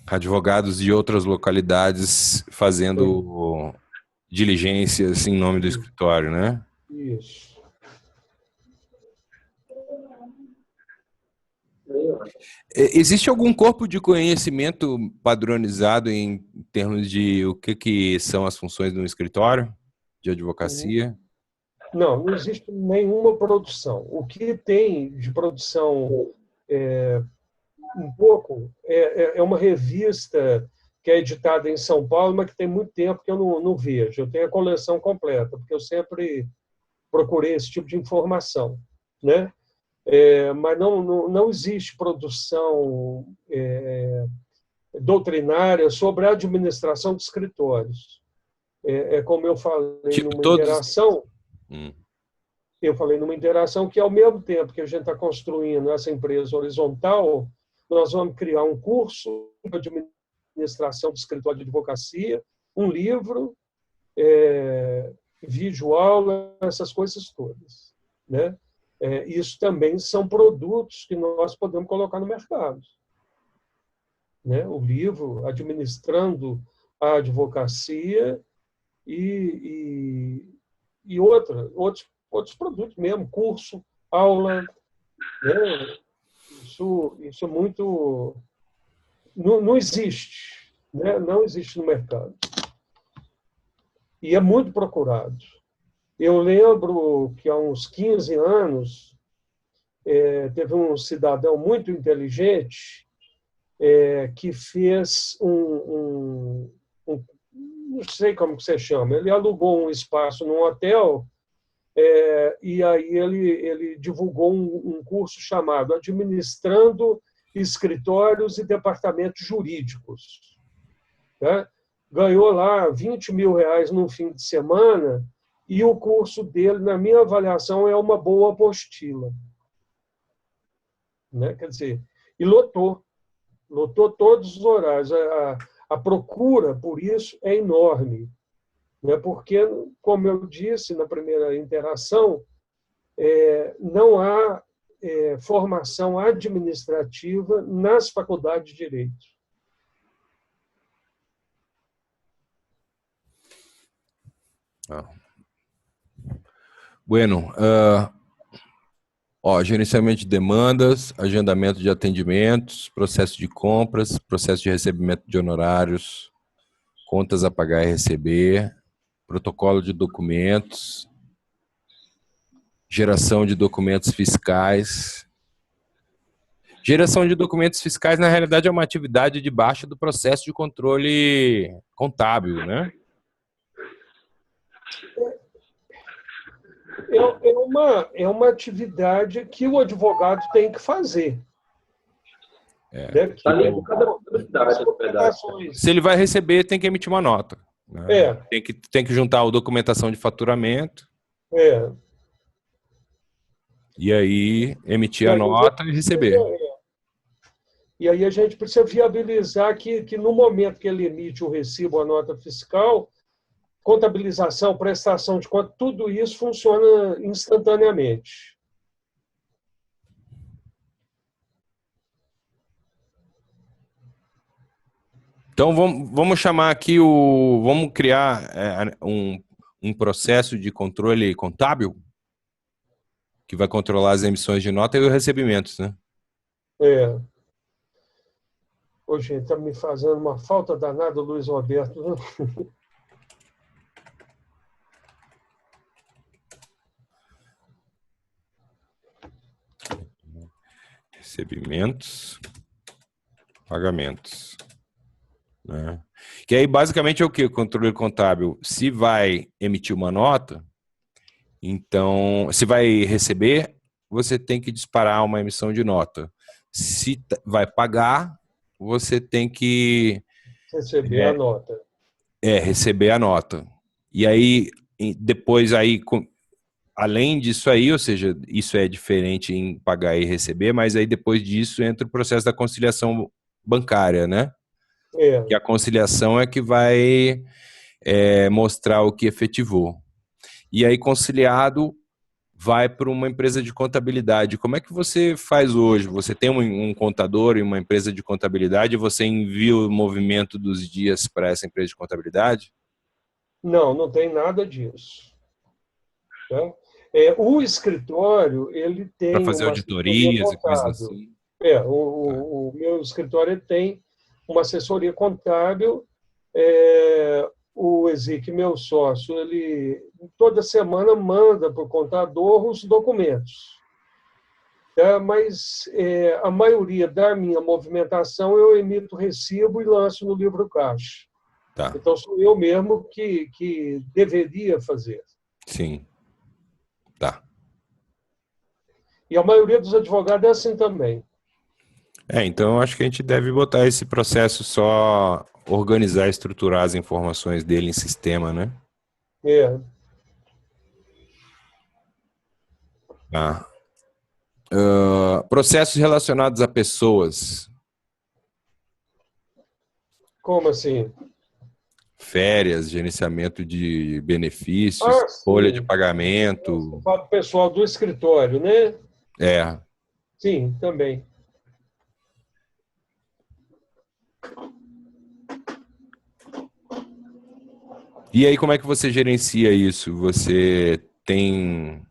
Advogados de outras localidades fazendo diligências em nome do escritório, né? Isso. Existe algum corpo de conhecimento padronizado em termos de o que são as funções de um escritório de advocacia? Não existe nenhuma produção. O que tem de produção um pouco é uma revista que é editada em São Paulo, mas que tem muito tempo que eu não vejo. Eu tenho a coleção completa, porque eu sempre procurei esse tipo de informação, né? Mas não existe produção doutrinária sobre a administração de escritórios. Como eu falei numa interação, eu falei numa interação que, ao mesmo tempo que a gente está construindo essa empresa horizontal, nós vamos criar um curso de administração de escritório de advocacia, um livro, vídeo aula, essas coisas todas, né? Isso também são produtos que nós podemos colocar no mercado, né? O livro Administrando a Advocacia e outros produtos mesmo, curso, aula, né? Isso é muito... Não existe, né? Não existe no mercado. E é muito procurado. Eu lembro que há uns 15 anos teve um cidadão muito inteligente que fez não sei como que você chama, ele alugou um espaço num hotel e aí ele divulgou um curso chamado Administrando Escritórios e Departamentos Jurídicos. Né? Ganhou lá R$20 mil num fim de semana e o curso dele, na minha avaliação, é uma boa apostila. Né? Quer dizer, e lotou todos os horários. A procura por isso é enorme, né? Porque, como eu disse na primeira interação, não há formação administrativa nas faculdades de Direito. Bueno, gerenciamento de demandas, agendamento de atendimentos, processo de compras, processo de recebimento de honorários, contas a pagar e receber, protocolo de documentos, geração de documentos fiscais. Geração de documentos fiscais, na realidade, é uma atividade debaixo do processo de controle contábil, né? É uma atividade que o advogado tem que fazer. Né? Está ali por cada possibilidade, na verdade. Se ele vai receber, tem que emitir uma nota. Né? Tem que juntar a documentação de faturamento. E aí, emitir a nota e receber. E aí a gente precisa viabilizar que no momento que ele emite o recibo, a nota fiscal, contabilização, prestação de conta, tudo isso funciona instantaneamente. Então, vamos chamar aqui vamos criar um processo de controle contábil que vai controlar as emissões de nota e os recebimentos, né? Ô, gente, está me fazendo uma falta danada, Luiz Roberto. Recebimentos, pagamentos. Né? Que aí, basicamente, é o que? O controle contábil, se vai emitir uma nota, então, se vai receber, você tem que disparar uma emissão de nota. Se vai pagar, você tem que receber a nota. Receber a nota. E aí, depois, além disso aí, ou seja, isso é diferente em pagar e receber, mas aí depois disso entra o processo da conciliação bancária, né? Que a conciliação é que vai mostrar o que efetivou. E aí, conciliado, vai para uma empresa de contabilidade. Como é que você faz hoje? Você tem um contador e uma empresa de contabilidade e você envia o movimento dos dias para essa empresa de contabilidade? Não tem nada disso. Tá? O escritório, ele tem... Para fazer auditorias e coisas assim. O meu escritório tem uma assessoria contábil. O Ezequiel, meu sócio, ele toda semana manda para o contador os documentos. Mas a maioria da minha movimentação eu emito recibo e lanço no livro caixa. Tá. Então, sou eu mesmo que deveria fazer. Sim. Tá. E a maioria dos advogados é assim também. Então, acho que a gente deve botar esse processo só organizar, estruturar as informações dele em sistema, né? Processos relacionados a pessoas. Como assim? Férias, gerenciamento de benefícios, folha de pagamento. O pessoal do escritório, né? Sim, também. E aí, como é que você gerencia isso? Você tem...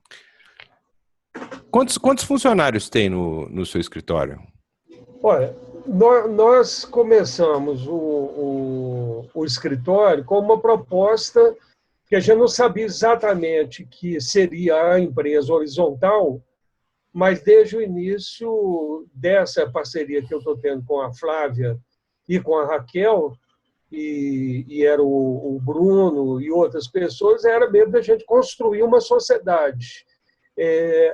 Quantos funcionários tem no seu escritório? Olha, nós começamos o escritório com uma proposta que a gente não sabia exatamente que seria a empresa horizontal, mas desde o início dessa parceria que eu estou tendo com a Flávia e com a Raquel, e era o Bruno e outras pessoas, era mesmo da gente construir uma sociedade.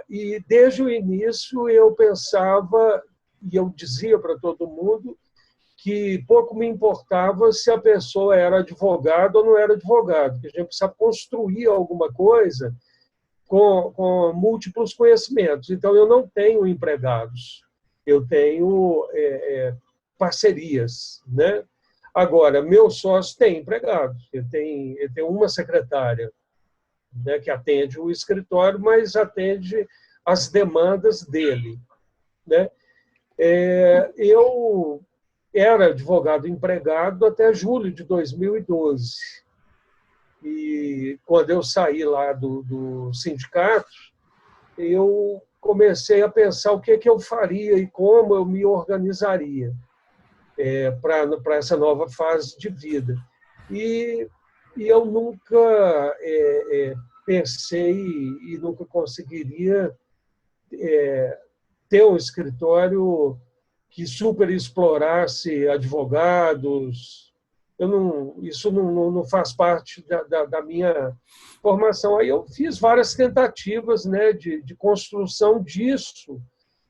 E desde o início eu pensava, e eu dizia para todo mundo, que pouco me importava se a pessoa era advogado ou não era advogado, que a gente precisava construir alguma coisa com múltiplos conhecimentos. Então, eu não tenho empregados, eu tenho parcerias, né? Agora, meu sócio tem empregados, ele tem uma secretária, né, que atende o escritório, mas atende as demandas dele, né? Eu era advogado empregado até julho de 2012. E quando eu saí lá do sindicato, eu comecei a pensar o que eu faria e como eu me organizaria para essa nova fase de vida. E eu nunca pensei e nunca conseguiria ter um escritório que superexplorasse advogados. Isso não faz parte da minha formação. Aí eu fiz várias tentativas, né, de construção disso,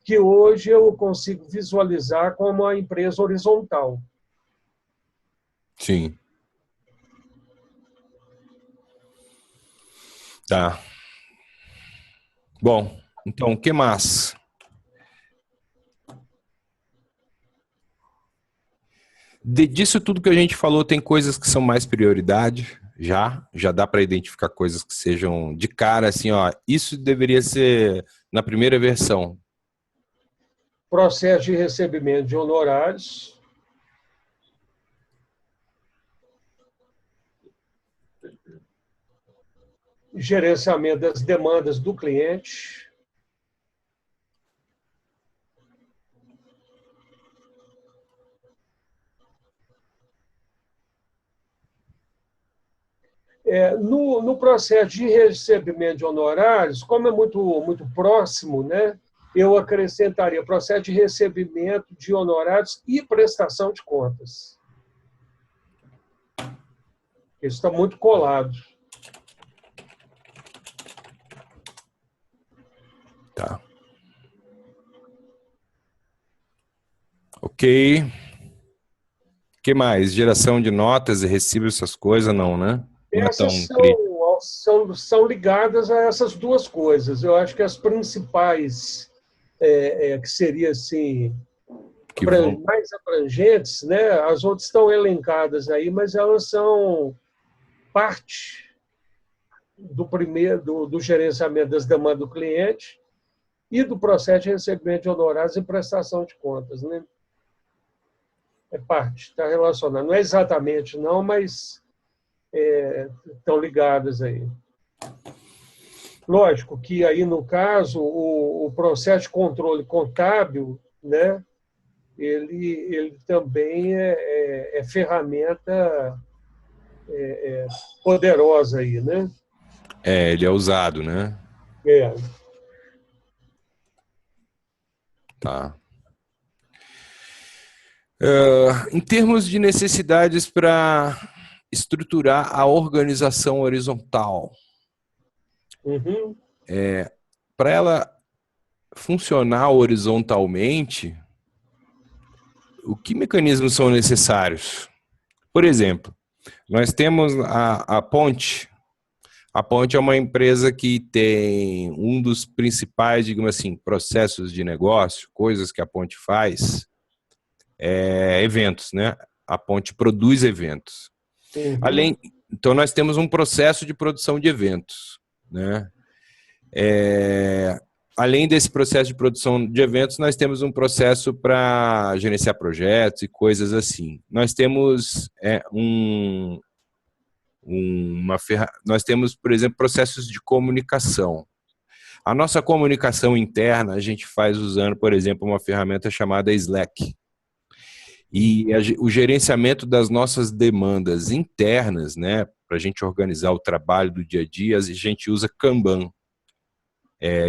que hoje eu consigo visualizar como uma empresa horizontal. Sim. Tá. Bom, então, o que mais? Disso tudo que a gente falou, tem coisas que são mais prioridade, já dá para identificar coisas que sejam de cara, assim, ó, isso deveria ser na primeira versão. Processo de recebimento de honorários, gerenciamento das demandas do cliente, no processo de recebimento de honorários, como é muito próximo, né, eu acrescentaria processo de recebimento de honorários e prestação de contas. Isso está muito colado. Tá. Ok. O que mais? Geração de notas e recibos, essas coisas, não, né? Não é tão Essas crítico. são ligadas a essas duas coisas. Eu acho que as principais, que seria assim, Que vão... mais abrangentes, né? As outras estão elencadas aí, mas elas são parte do gerenciamento das demandas do cliente e do processo de recebimento de honorários e prestação de contas, né? É parte, está relacionado. Não é exatamente, não, mas estão ligadas aí. Lógico que aí, no caso, o processo de controle contábil, né, ele também é ferramenta poderosa aí, né? ele é usado, né? É. Tá. Em termos de necessidades para estruturar a organização horizontal, Uhum. para ela funcionar horizontalmente, o que mecanismos são necessários? Por exemplo, nós temos a Ponte. A Ponte é uma empresa que tem um dos principais, digamos assim, processos de negócio, coisas que a Ponte faz, eventos, né? A Ponte produz eventos. Uhum. Então, nós temos um processo de produção de eventos, né? Além desse processo de produção de eventos, nós temos um processo para gerenciar projetos e coisas assim. Nós temos nós temos, por exemplo, processos de comunicação. A nossa comunicação interna a gente faz usando, por exemplo, uma ferramenta chamada Slack. E o gerenciamento das nossas demandas internas, né, para a gente organizar o trabalho do dia a dia, a gente usa Kanban.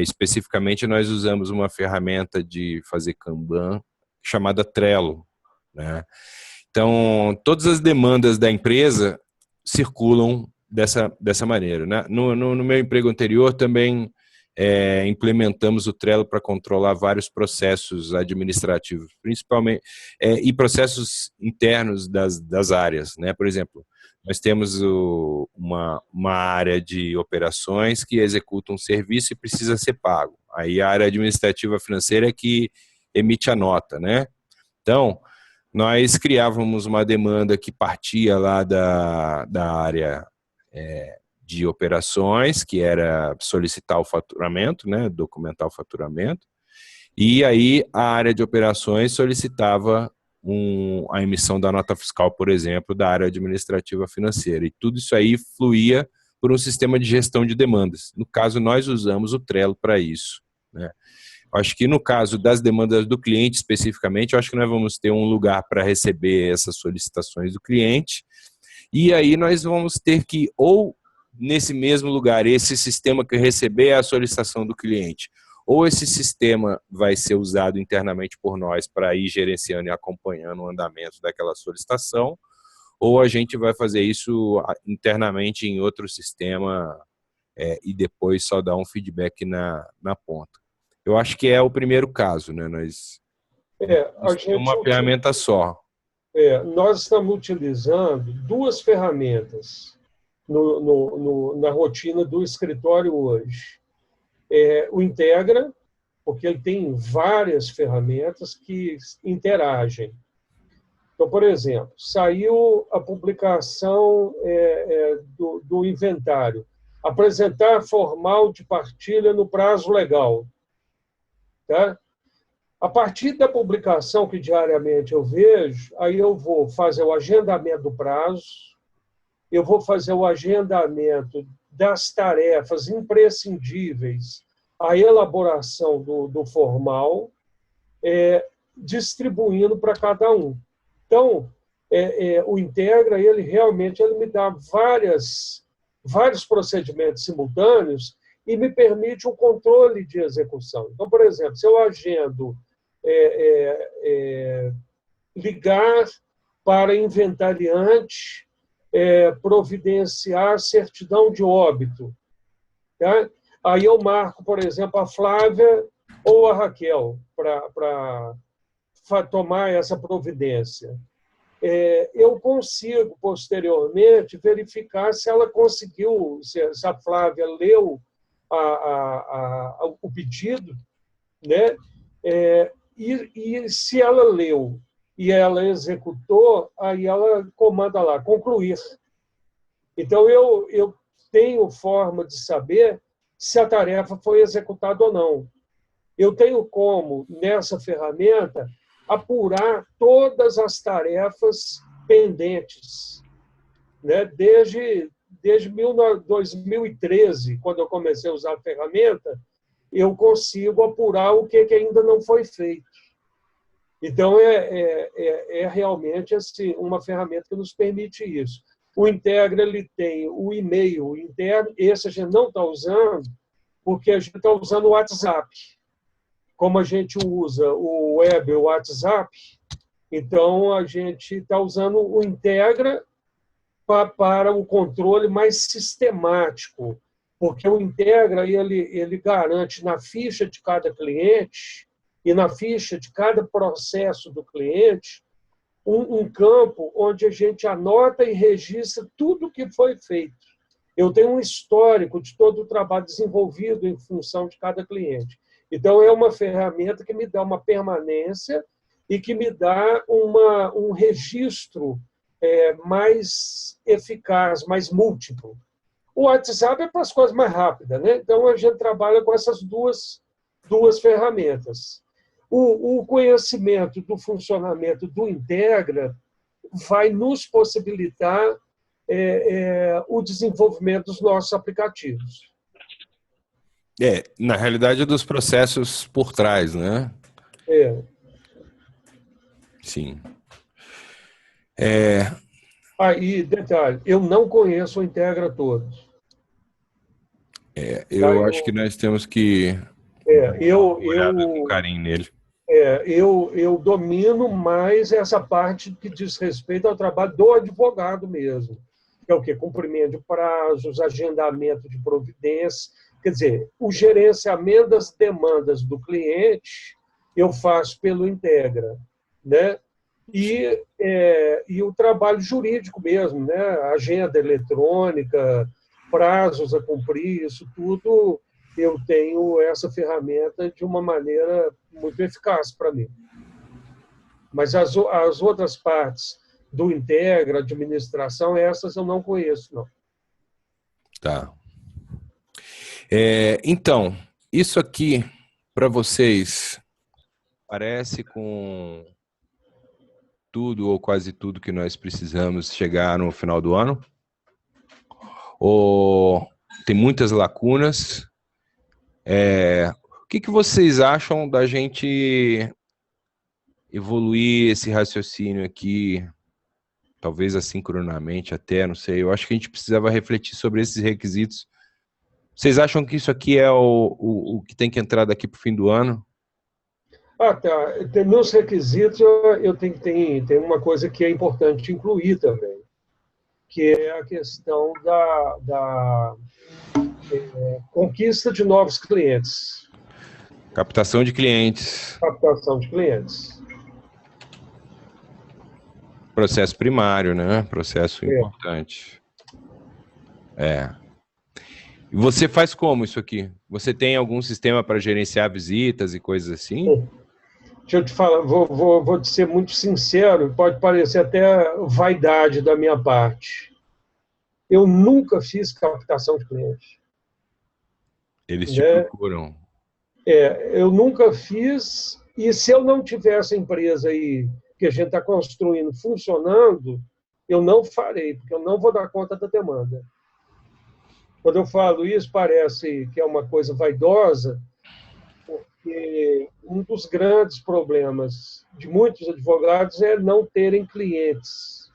Especificamente, nós usamos uma ferramenta de fazer Kanban chamada Trello, né? Então, todas as demandas da empresa circulam dessa maneira, né? No meu emprego anterior também implementamos o Trello para controlar vários processos administrativos, principalmente, e processos internos das áreas, né? Por exemplo, nós temos uma área de operações que executa um serviço e precisa ser pago. Aí a área administrativa financeira é que emite a nota, né? Então, nós criávamos uma demanda que partia lá da área de operações, que era solicitar o faturamento, né, documentar o faturamento, e aí a área de operações solicitava a emissão da nota fiscal, por exemplo, da área administrativa financeira. E tudo isso aí fluía por um sistema de gestão de demandas. No caso, nós usamos o Trello para isso, né? Acho que no caso das demandas do cliente especificamente, eu acho que nós vamos ter um lugar para receber essas solicitações do cliente, e aí nós vamos ter que, ou nesse mesmo lugar, esse sistema que receber a solicitação do cliente, ou esse sistema vai ser usado internamente por nós para ir gerenciando e acompanhando o andamento daquela solicitação, ou a gente vai fazer isso internamente em outro sistema e depois só dar um feedback na ponta. Eu acho que é o primeiro caso, né? Nós temos uma ferramenta só. Nós estamos utilizando duas ferramentas na rotina do escritório hoje. O Integra, porque ele tem várias ferramentas que interagem. Então, por exemplo, saiu a publicação do inventário. Apresentar formal de partilha no prazo legal. Tá? A partir da publicação que diariamente eu vejo, aí eu vou fazer o agendamento do prazo, eu vou fazer o agendamento das tarefas imprescindíveis, a elaboração do formal, distribuindo para cada um. Então, o Integra, ele realmente me dá vários procedimentos simultâneos e me permite um controle de execução. Então, por exemplo, se eu agendo ligar para inventariante, providenciar certidão de óbito, tá? Aí eu marco, por exemplo, a Flávia ou a Raquel para tomar essa providência. Eu consigo, posteriormente, verificar se ela conseguiu, se a Flávia leu o pedido, né? E se ela leu e ela executou, aí ela comanda lá, concluir. Então, eu tenho forma de saber se a tarefa foi executada ou não. Eu tenho como, nessa ferramenta, apurar todas as tarefas pendentes, né? Desde 2013, quando eu comecei a usar a ferramenta, eu consigo apurar o que ainda não foi feito. Então, realmente assim, uma ferramenta que nos permite isso. O Integra, ele tem o e-mail interno, esse a gente não está usando, porque a gente está usando o WhatsApp. Como a gente usa o web e o WhatsApp, então a gente está usando o Integra para o controle mais sistemático, porque o Integra ele garante na ficha de cada cliente e na ficha de cada processo do cliente um campo onde a gente anota e registra tudo o que foi feito. Eu tenho um histórico de todo o trabalho desenvolvido em função de cada cliente. Então, é uma ferramenta que me dá uma permanência e que me dá um registro mais eficaz, mais múltiplo. O WhatsApp é para as coisas mais rápidas, né? Então, a gente trabalha com essas duas ferramentas. O conhecimento do funcionamento do Integra vai nos possibilitar o desenvolvimento dos nossos aplicativos. Na realidade, dos processos por trás, né? Sim. Aí, detalhe, eu não conheço o Integra todo. Eu acho que nós temos que dar uma olhada com carinho nele. Eu domino mais essa parte que diz respeito ao trabalho do advogado mesmo, que é o quê? Cumprimento de prazos, agendamento de providências. Quer dizer, o gerenciamento das demandas do cliente eu faço pelo Integra, né? E o trabalho jurídico mesmo, né? Agenda eletrônica, prazos a cumprir, isso tudo eu tenho essa ferramenta de uma maneira muito eficaz para mim. Mas as outras partes do Integra, administração, essas eu não conheço, não. Tá. Então, isso aqui, para vocês, parece com tudo ou quase tudo que nós precisamos chegar no final do ano? Ou tem muitas lacunas? O que vocês acham da gente evoluir esse raciocínio aqui, talvez assincronamente até, não sei. Eu acho que a gente precisava refletir sobre esses requisitos. Vocês acham que isso aqui é o que tem que entrar daqui para o fim do ano? Tá. Tem meus requisitos, tem uma coisa que é importante incluir também, que é a questão da conquista de novos clientes. Captação de clientes. Captação de clientes. Processo primário, né? Processo importante. E você faz como isso aqui? Você tem algum sistema para gerenciar visitas e coisas assim? Deixa eu te falar, vou te ser muito sincero, pode parecer até vaidade da minha parte. Eu nunca fiz captação de cliente. Eles te procuram. Eu nunca fiz, e se eu não tivesse a empresa aí que a gente está construindo funcionando, eu não farei, porque eu não vou dar conta da demanda. Quando eu falo isso, parece que é uma coisa vaidosa, porque um dos grandes problemas de muitos advogados é não terem clientes,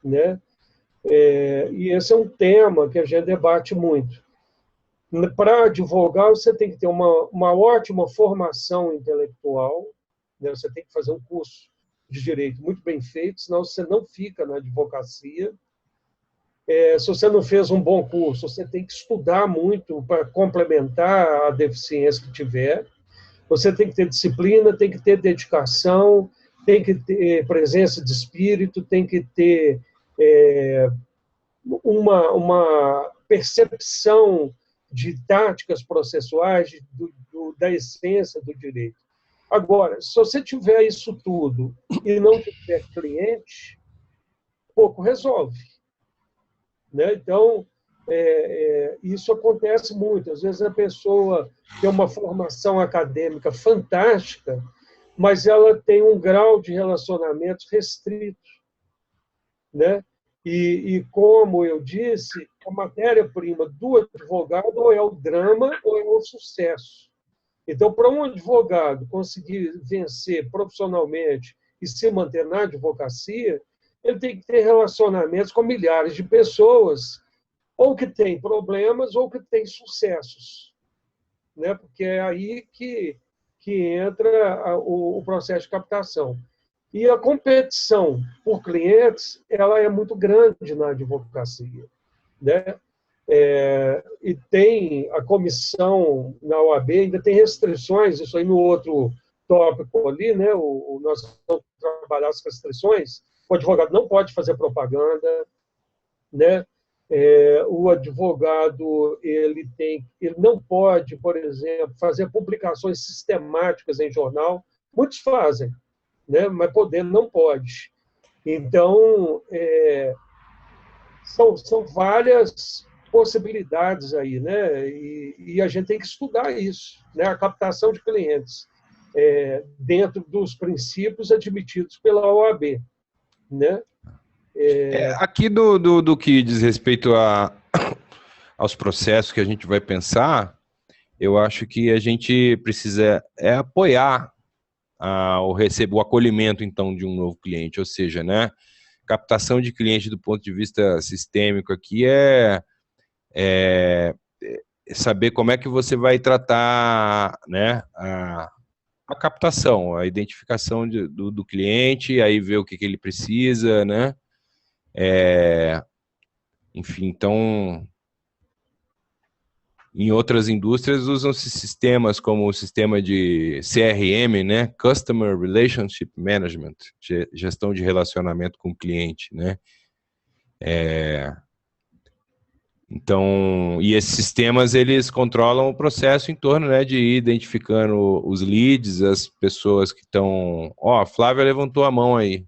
né? E esse é um tema que a gente debate muito. Para advogar, você tem que ter uma ótima formação intelectual, né? Você tem que fazer um curso de direito muito bem feito, senão você não fica na advocacia. Se você não fez um bom curso, você tem que estudar muito para complementar a deficiência que tiver. Você tem que ter disciplina, tem que ter dedicação, tem que ter presença de espírito, tem que ter uma percepção de táticas processuais, da essência do direito. Agora, se você tiver isso tudo e não tiver cliente, pouco resolve. Né? Então, isso acontece muito. Às vezes a pessoa tem uma formação acadêmica fantástica, mas ela tem um grau de relacionamentos restrito. Né? E como eu disse, a matéria-prima do advogado ou é o drama ou é o sucesso. Então, para um advogado conseguir vencer profissionalmente e se manter na advocacia, ele tem que ter relacionamentos com milhares de pessoas, ou que têm problemas ou que têm sucessos. Né? Porque é aí que entra o processo de captação. E a competição por clientes, ela é muito grande na advocacia. Né? E tem a comissão na OAB, ainda tem restrições, isso aí no outro tópico ali, né? Nós vamos trabalhar as restrições. O advogado não pode fazer propaganda, né? O advogado ele não pode, por exemplo, fazer publicações sistemáticas em jornal. Muitos fazem, né? Mas poder não pode. Então, são várias possibilidades aí, né? E a gente tem que estudar isso, né? A captação de clientes dentro dos princípios admitidos pela OAB, né? Aqui do que diz respeito aos processos que a gente vai pensar, eu acho que a gente precisa apoiar o acolhimento, então, de um novo cliente, ou seja, né? Captação de cliente do ponto de vista sistêmico aqui saber como é que você vai tratar, né, a captação, a identificação do cliente, aí ver o que ele precisa, né? Enfim, então, em outras indústrias usam-se sistemas como o sistema de CRM, né? Customer Relationship Management, gestão de relacionamento com o cliente, né? Então, e esses sistemas, eles controlam o processo em torno, né, de ir identificando os leads, as pessoas que estão... a Flávia levantou a mão aí.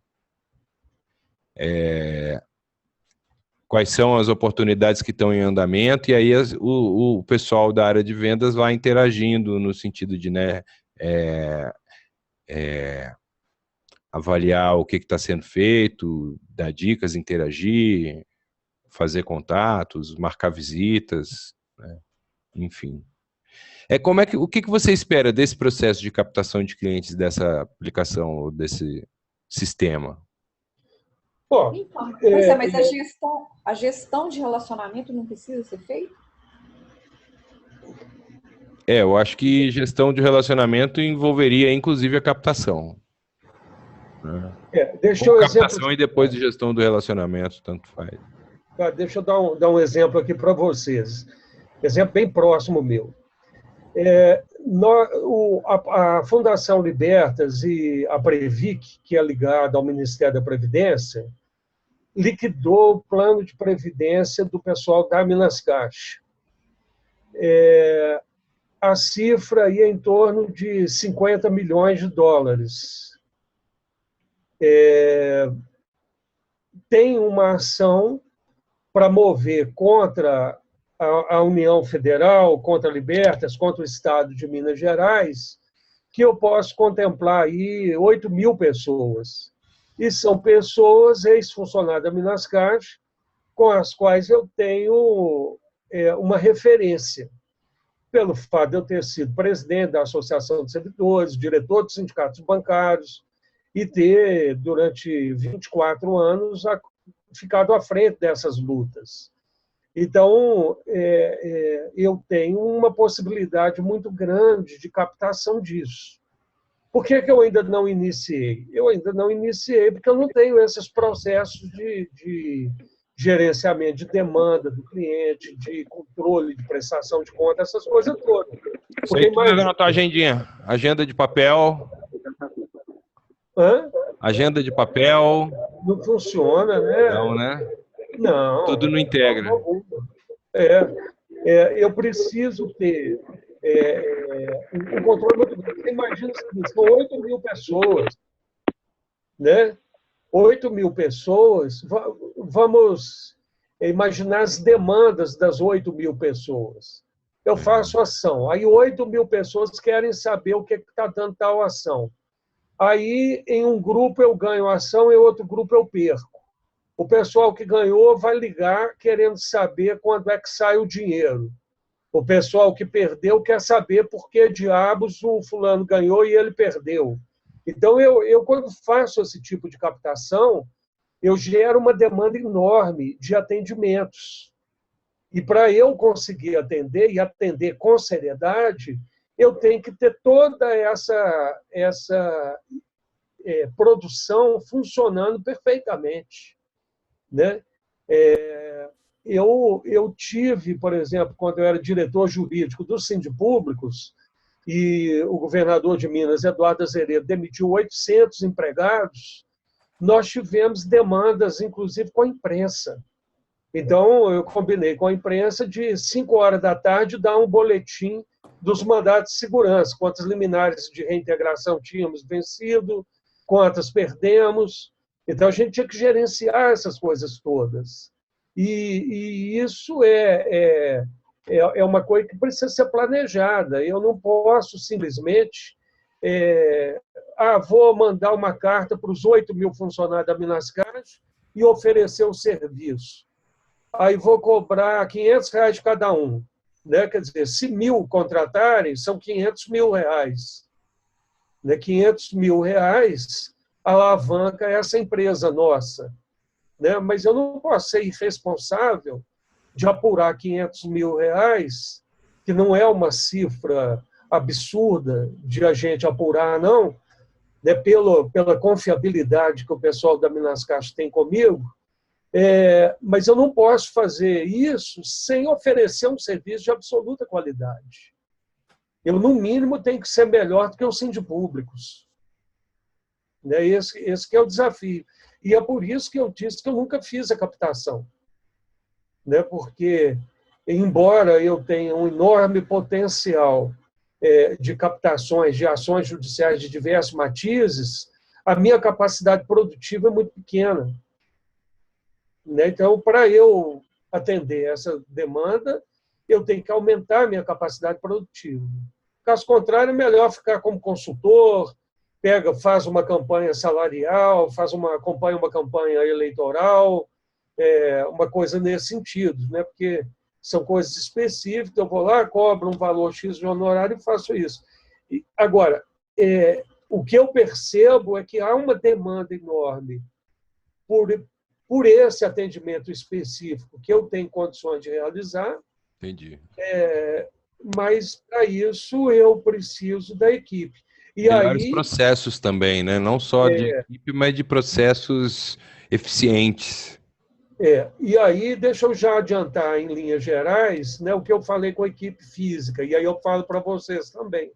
Quais são as oportunidades que estão em andamento, e aí o pessoal da área de vendas vai interagindo no sentido de, né, avaliar o que está sendo feito, dar dicas, interagir, fazer contatos, marcar visitas, né? Enfim. O que você espera desse processo de captação de clientes dessa aplicação, ou desse sistema? Bom, Então, pois é, mas a gestão de relacionamento não precisa ser feita? Eu acho que gestão de relacionamento envolveria, inclusive, a captação. Deixa Ou eu captação e depois de gestão do relacionamento, tanto faz. Deixa eu dar um exemplo aqui para vocês. Exemplo bem próximo meu. A Fundação Libertas e a Previc, que é ligada ao Ministério da Previdência, liquidou o plano de previdência do pessoal da Minas Caixa. A cifra ia em torno de 50 milhões de dólares. Tem uma ação para mover contra a União Federal, contra a Libertas, contra o Estado de Minas Gerais, que eu posso contemplar aí 8 mil pessoas. E são pessoas, ex-funcionários da Minas Caixa, com as quais eu tenho uma referência, pelo fato de eu ter sido presidente da Associação de Servidores, diretor dos sindicatos bancários, e ter, durante 24 anos, ficado à frente dessas lutas. Então, eu tenho uma possibilidade muito grande de captação disso. Por que eu ainda não iniciei? Eu ainda não iniciei porque eu não tenho esses processos de gerenciamento de demanda do cliente, de controle de prestação de conta, essas coisas todas. Isso aí tudo na tua agendinha. Agenda de papel. Hã? Agenda de papel. Não funciona, né? Não, né? Não. Tudo não integra. Eu preciso ter um controle muito grande. Você imagina que são 8 mil pessoas, né? 8 mil pessoas, vamos imaginar as demandas das 8 mil pessoas. Eu faço ação, aí 8 mil pessoas querem saber o que está dando tal ação. Aí, em um grupo eu ganho ação, em outro grupo eu perco. O pessoal que ganhou vai ligar querendo saber quando é que sai o dinheiro. O pessoal que perdeu quer saber por que diabos o fulano ganhou e ele perdeu. Então, eu quando faço esse tipo de captação, eu gero uma demanda enorme de atendimentos. E para eu conseguir atender, e atender com seriedade, eu tenho que ter toda essa produção funcionando perfeitamente, né? Eu tive, por exemplo, quando eu era diretor jurídico dos Sindipúblicos, e o governador de Minas, Eduardo Azeredo, demitiu 800 empregados, nós tivemos demandas, inclusive, com a imprensa. Então, eu combinei com a imprensa de 5 horas da tarde dar um boletim dos mandados de segurança, quantas liminares de reintegração tínhamos vencido, quantas perdemos. Então, a gente tinha que gerenciar essas coisas todas. E isso é uma coisa que precisa ser planejada. Eu não posso simplesmente vou mandar uma carta para os 8 mil funcionários da Minas Caixa e oferecer o serviço. Aí vou cobrar R$500 de cada um. Né? Quer dizer, se 1.000 contratarem, são R$500 mil. Né? R$500 mil alavanca essa empresa nossa. Né? Mas eu não posso ser irresponsável de apurar R$500 mil, que não é uma cifra absurda de a gente apurar, não, né? Pela confiabilidade que o pessoal da Minas Caixa tem comigo, mas eu não posso fazer isso sem oferecer um serviço de absoluta qualidade. Eu, no mínimo, tenho que ser melhor do que os sindipúblicos. Né? Esse que é o desafio. E é por isso que eu disse que eu nunca fiz a captação. Né? Porque, embora eu tenha um enorme potencial de captações, de ações judiciais de diversos matizes, a minha capacidade produtiva é muito pequena. Né? Então, para eu atender essa demanda, eu tenho que aumentar a minha capacidade produtiva. Caso contrário, é melhor ficar como consultor, faz uma campanha salarial, acompanha uma campanha eleitoral, uma coisa nesse sentido, né? Porque são coisas específicas, eu vou lá, cobro um valor X de honorário e faço isso. Agora, o que eu percebo é que há uma demanda enorme por esse atendimento específico que eu tenho condições de realizar. Entendi. Mas, para isso, eu preciso da equipe. E Melhores aí, processos também, né? Não só de equipe, mas de processos eficientes. e aí, deixa eu já adiantar em linhas gerais, né, o que eu falei com a equipe física, e aí eu falo para vocês também.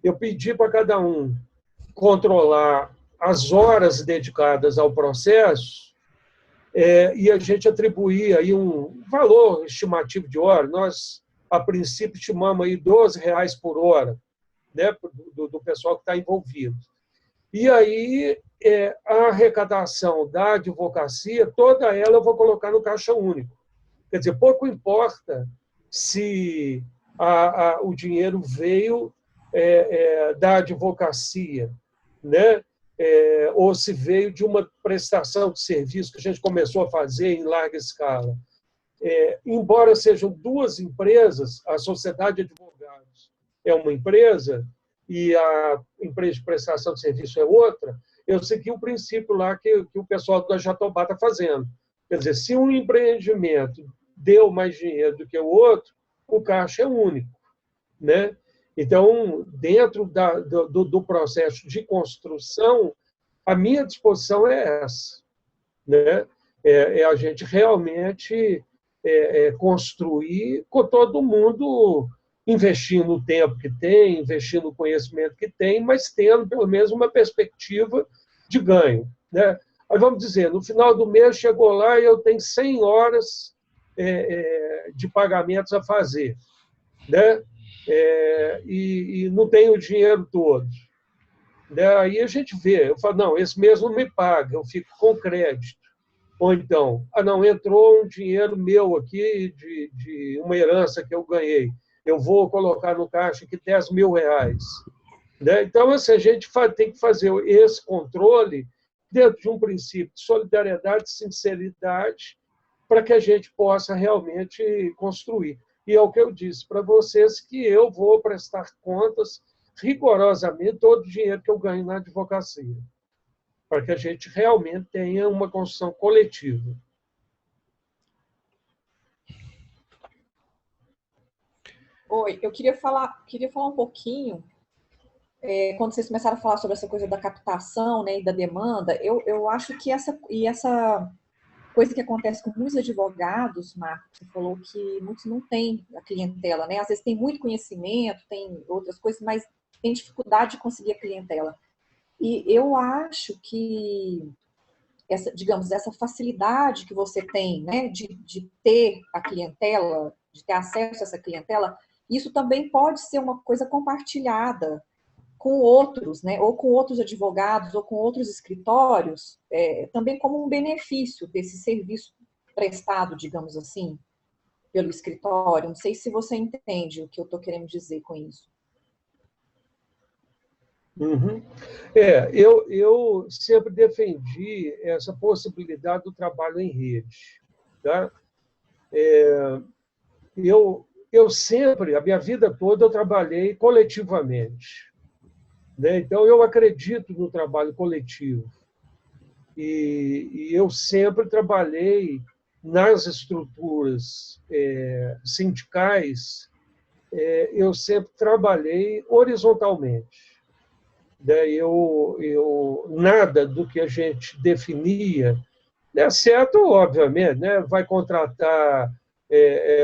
Eu pedi para cada um controlar as horas dedicadas ao processo, e a gente atribuir aí um valor estimativo de hora. Nós, a princípio, estimamos aí R$ 12 por hora, né, do pessoal que está envolvido. E aí, a arrecadação da advocacia, toda ela eu vou colocar no caixa único. Quer dizer, pouco importa se o dinheiro veio da advocacia, né? Ou se veio de uma prestação de serviço que a gente começou a fazer em larga escala. Embora sejam duas empresas, a Sociedade de Advogados é uma empresa e a empresa de prestação de serviço é outra, eu segui o princípio lá que o pessoal da Jatobá está fazendo. Quer dizer, se um empreendimento deu mais dinheiro do que o outro, o caixa é único, né? Então, dentro do processo de construção, a minha disposição é essa, né? A gente realmente construir com todo mundo investindo o tempo que tem, investindo o conhecimento que tem, mas tendo pelo menos uma perspectiva de ganho, né? Aí vamos dizer, no final do mês chegou lá e eu tenho 100 horas de pagamentos a fazer, né? E não tenho o dinheiro todo. Aí a gente vê, eu falo, não, esse mês não me paga, eu fico com crédito. Ou então, não, entrou um dinheiro meu aqui de uma herança que eu ganhei, eu vou colocar no caixa aqui R$ 10.000. Né? Então, assim, a gente tem que fazer esse controle dentro de um princípio de solidariedade, sinceridade, para que a gente possa realmente construir. E é o que eu disse para vocês, que eu vou prestar contas rigorosamente todo o dinheiro que eu ganho na advocacia, para que a gente realmente tenha uma construção coletiva. Oi, eu queria falar um pouquinho, quando vocês começaram a falar sobre essa coisa da captação, né, e da demanda, eu acho que essa coisa que acontece com muitos advogados, Marco, você falou que muitos não têm a clientela, né? Às vezes tem muito conhecimento, tem outras coisas, mas tem dificuldade de conseguir a clientela. E eu acho que essa facilidade que você tem, né, de ter a clientela, de ter acesso a essa clientela, isso também pode ser uma coisa compartilhada com outros, né, ou com outros advogados, ou com outros escritórios, também como um benefício desse serviço prestado, digamos assim, pelo escritório. Não sei se você entende o que eu estou querendo dizer com isso. Uhum. Eu sempre defendi essa possibilidade do trabalho em rede. Tá? Eu sempre, a minha vida toda, eu trabalhei coletivamente. Né? Então, eu acredito no trabalho coletivo. E eu sempre trabalhei nas estruturas sindicais, eu sempre trabalhei horizontalmente. Nada do que a gente definia, né, certo, obviamente, né, vai contratar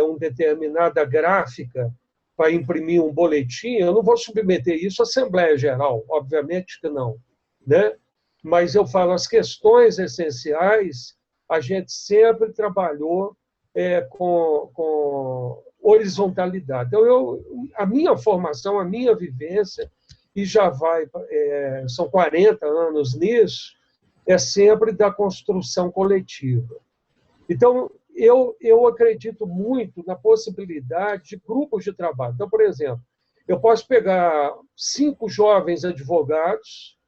uma determinada gráfica para imprimir um boletim, eu não vou submeter isso à Assembleia Geral, obviamente que não, né? Mas eu falo, as questões essenciais, a gente sempre trabalhou com horizontalidade. Então, a minha formação, a minha vivência, e já são 40 anos nisso, é sempre da construção coletiva. Então, eu acredito muito na possibilidade de grupos de trabalho. Então, por exemplo, eu posso pegar 5 jovens advogados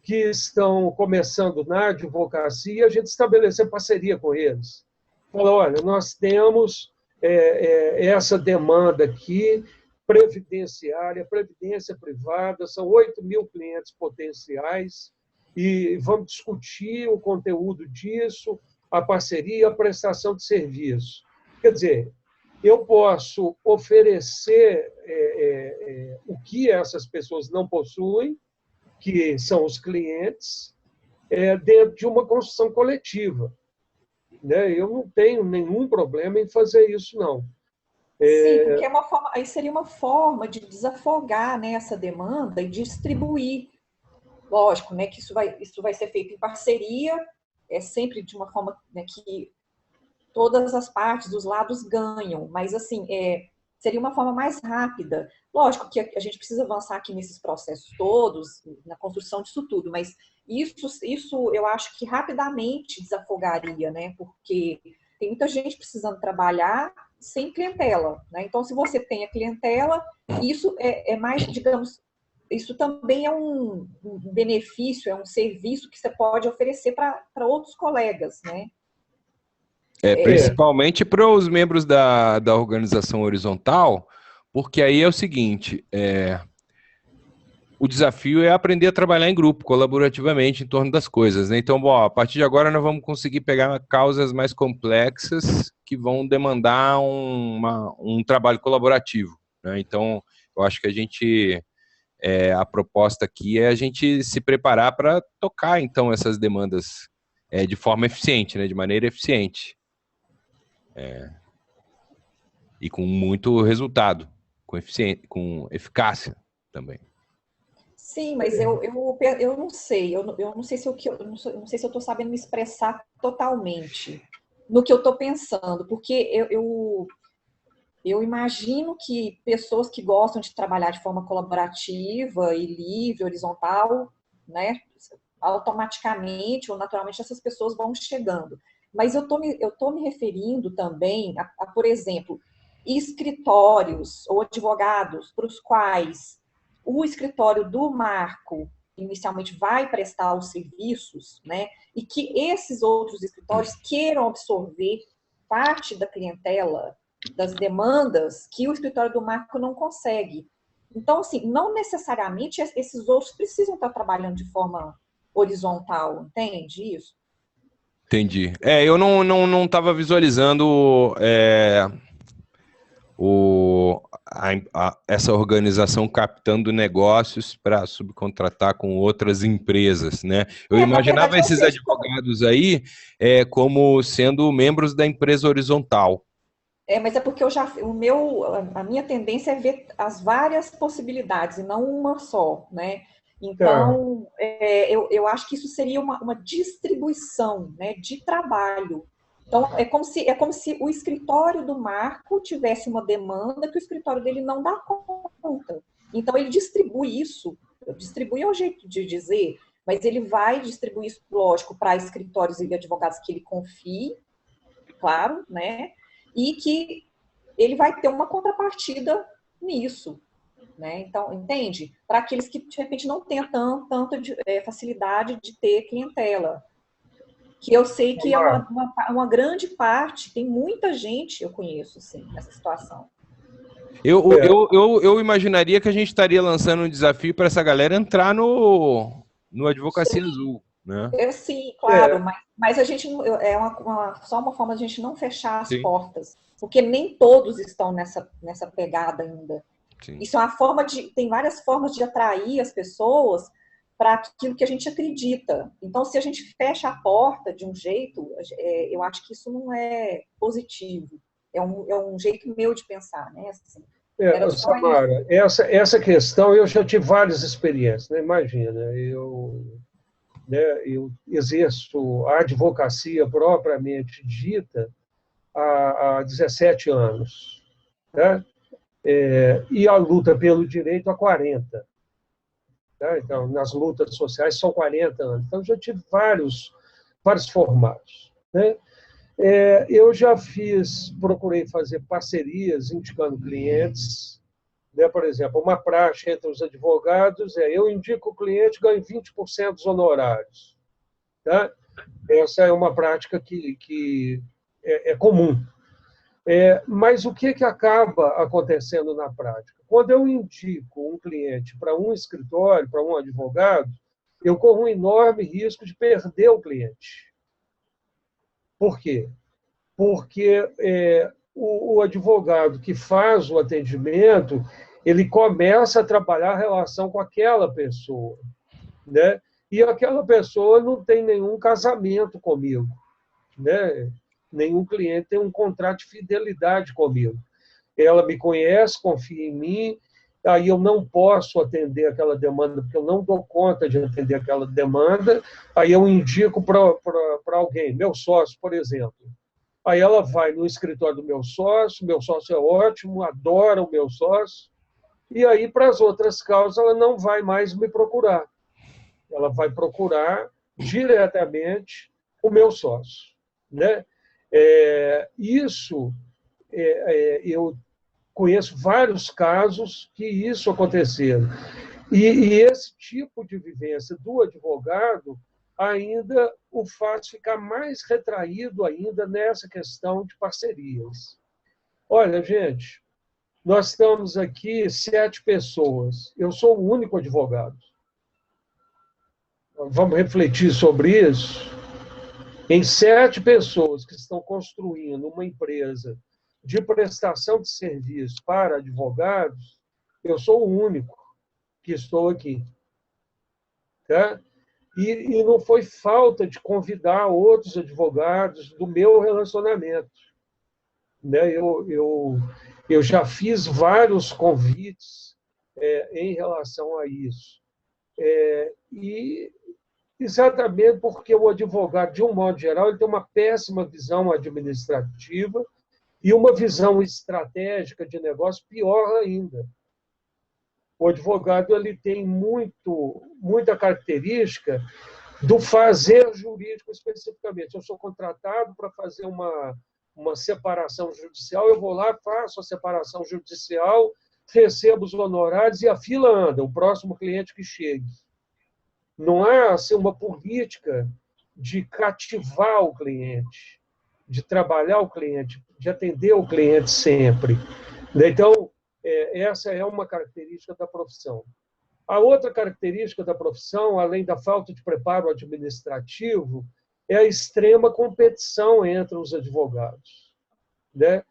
que estão começando na advocacia, a gente estabelecer parceria com eles. Falar, olha, nós temos essa demanda aqui, previdenciária, previdência privada, são 8.000 clientes potenciais, e vamos discutir o conteúdo disso, a parceria, a prestação de serviço. Quer dizer, eu posso oferecer o que essas pessoas não possuem, que são os clientes, dentro de uma construção coletiva. Né? Eu não tenho nenhum problema em fazer isso, não. Sim, porque aí seria uma forma de desafogar, né, essa demanda e distribuir. Lógico, né, que isso vai ser feito em parceria, sempre de uma forma, né, que todas as partes dos lados ganham, mas assim, seria uma forma mais rápida. Lógico que a gente precisa avançar aqui nesses processos todos, na construção disso tudo, mas isso eu acho que rapidamente desafogaria, né? Porque tem muita gente precisando trabalhar sem clientela, né? Então, se você tem a clientela, isso é mais, digamos, isso também é um benefício, é um serviço que você pode oferecer para outros colegas, né? Principalmente para os membros da organização horizontal, porque aí é o seguinte, o desafio é aprender a trabalhar em grupo, colaborativamente, em torno das coisas, né? Então, a partir de agora nós vamos conseguir pegar causas mais complexas que vão demandar um trabalho colaborativo, né? Então, eu acho que a proposta aqui é a gente se preparar para tocar, então, essas demandas de forma eficiente, né? De maneira eficiente. E com muito resultado, com eficácia também. Sim, mas eu não sei, eu não sei se eu não sei se eu estou sabendo me expressar totalmente no que eu estou pensando, porque eu imagino que pessoas que gostam de trabalhar de forma colaborativa e livre, horizontal, né, automaticamente ou naturalmente essas pessoas vão chegando. Mas eu tô me referindo também por exemplo, escritórios ou advogados para os quais o escritório do Marco inicialmente vai prestar os serviços, né? E que esses outros escritórios queiram absorver parte da clientela, das demandas que o escritório do Marco não consegue. Então, assim, não necessariamente esses outros precisam estar trabalhando de forma horizontal, entende isso? Entendi. Eu não estava visualizando essa organização captando negócios para subcontratar com outras empresas, né? Eu Na imaginava verdade, eu esses vejo advogados aí como sendo membros da empresa horizontal. mas é porque a minha tendência é ver as várias possibilidades e não uma só, né? Então, eu acho que isso seria uma distribuição, né, de trabalho. Então, é como se o escritório do Marco tivesse uma demanda que o escritório dele não dá conta. Então, ele distribui isso, distribui é o jeito de dizer, mas ele vai distribuir isso, lógico, para escritórios e advogados que ele confie, claro, né? E que ele vai ter uma contrapartida nisso, né? Então, entende? Para aqueles que, de repente, não têm tanta facilidade de ter clientela. Que eu sei que é uma grande parte, tem muita gente, eu conheço, assim, nessa situação. Eu imaginaria que a gente estaria lançando um desafio para essa galera entrar no Advocacia Azul, né? Sim, claro, mas a gente só uma forma de a gente não fechar as Sim. portas, porque nem todos estão nessa pegada ainda. Sim. Isso é uma forma tem várias formas de atrair as pessoas para aquilo que a gente acredita. Então, se a gente fecha a porta de um jeito, eu acho que isso não é positivo. É um jeito meu de pensar, né? Assim, Samara, essa questão eu já tive várias experiências, né? Imagina, eu exerço a advocacia propriamente dita há 17 anos, né? E a luta pelo direito há 40. Né? Então, nas lutas sociais são 40 anos. Então, já tive vários formatos. Né? Eu já procurei fazer parcerias indicando clientes, né? Por exemplo, uma praxe entre os advogados é: eu indico o cliente, ganho 20% dos honorários. Tá? Essa é uma prática que é comum. Mas o que acaba acontecendo na prática? Quando eu indico um cliente para um escritório, para um advogado, eu corro um enorme risco de perder o cliente. Por quê? Porque o advogado que faz o atendimento, ele começa a trabalhar a relação com aquela pessoa, né? E aquela pessoa não tem nenhum casamento comigo, né? Nenhum cliente tem um contrato de fidelidade comigo. Ela me conhece, confia em mim, aí eu não posso atender aquela demanda, porque eu não dou conta de atender aquela demanda, aí eu indico para alguém, meu sócio, por exemplo. Aí ela vai no escritório do meu sócio é ótimo, adora o meu sócio, e aí, para as outras causas, ela não vai mais me procurar. Ela vai procurar diretamente o meu sócio, né? Eu conheço vários casos que isso aconteceu. E esse tipo de vivência do advogado ainda o faz ficar mais retraído ainda nessa questão de parcerias. Olha, gente, nós estamos aqui 7 pessoas. Eu sou o único advogado. Vamos refletir sobre isso? Em 7 pessoas que estão construindo uma empresa de prestação de serviço para advogados, eu sou o único que estou aqui. Tá? E não foi falta de convidar outros advogados do meu relacionamento. Né? Eu já fiz vários convites em relação a isso. E exatamente porque o advogado, de um modo geral, ele tem uma péssima visão administrativa e uma visão estratégica de negócio pior ainda. O advogado ele tem muita característica do fazer jurídico especificamente. Eu sou contratado para fazer uma separação judicial, eu vou lá, faço a separação judicial, recebo os honorários e a fila anda, o próximo cliente que chegue. Não há assim, uma política de cativar o cliente, de trabalhar o cliente, de atender o cliente sempre. Então, essa é uma característica da profissão. A outra característica da profissão, além da falta de preparo administrativo, é a extrema competição entre os advogados. Né?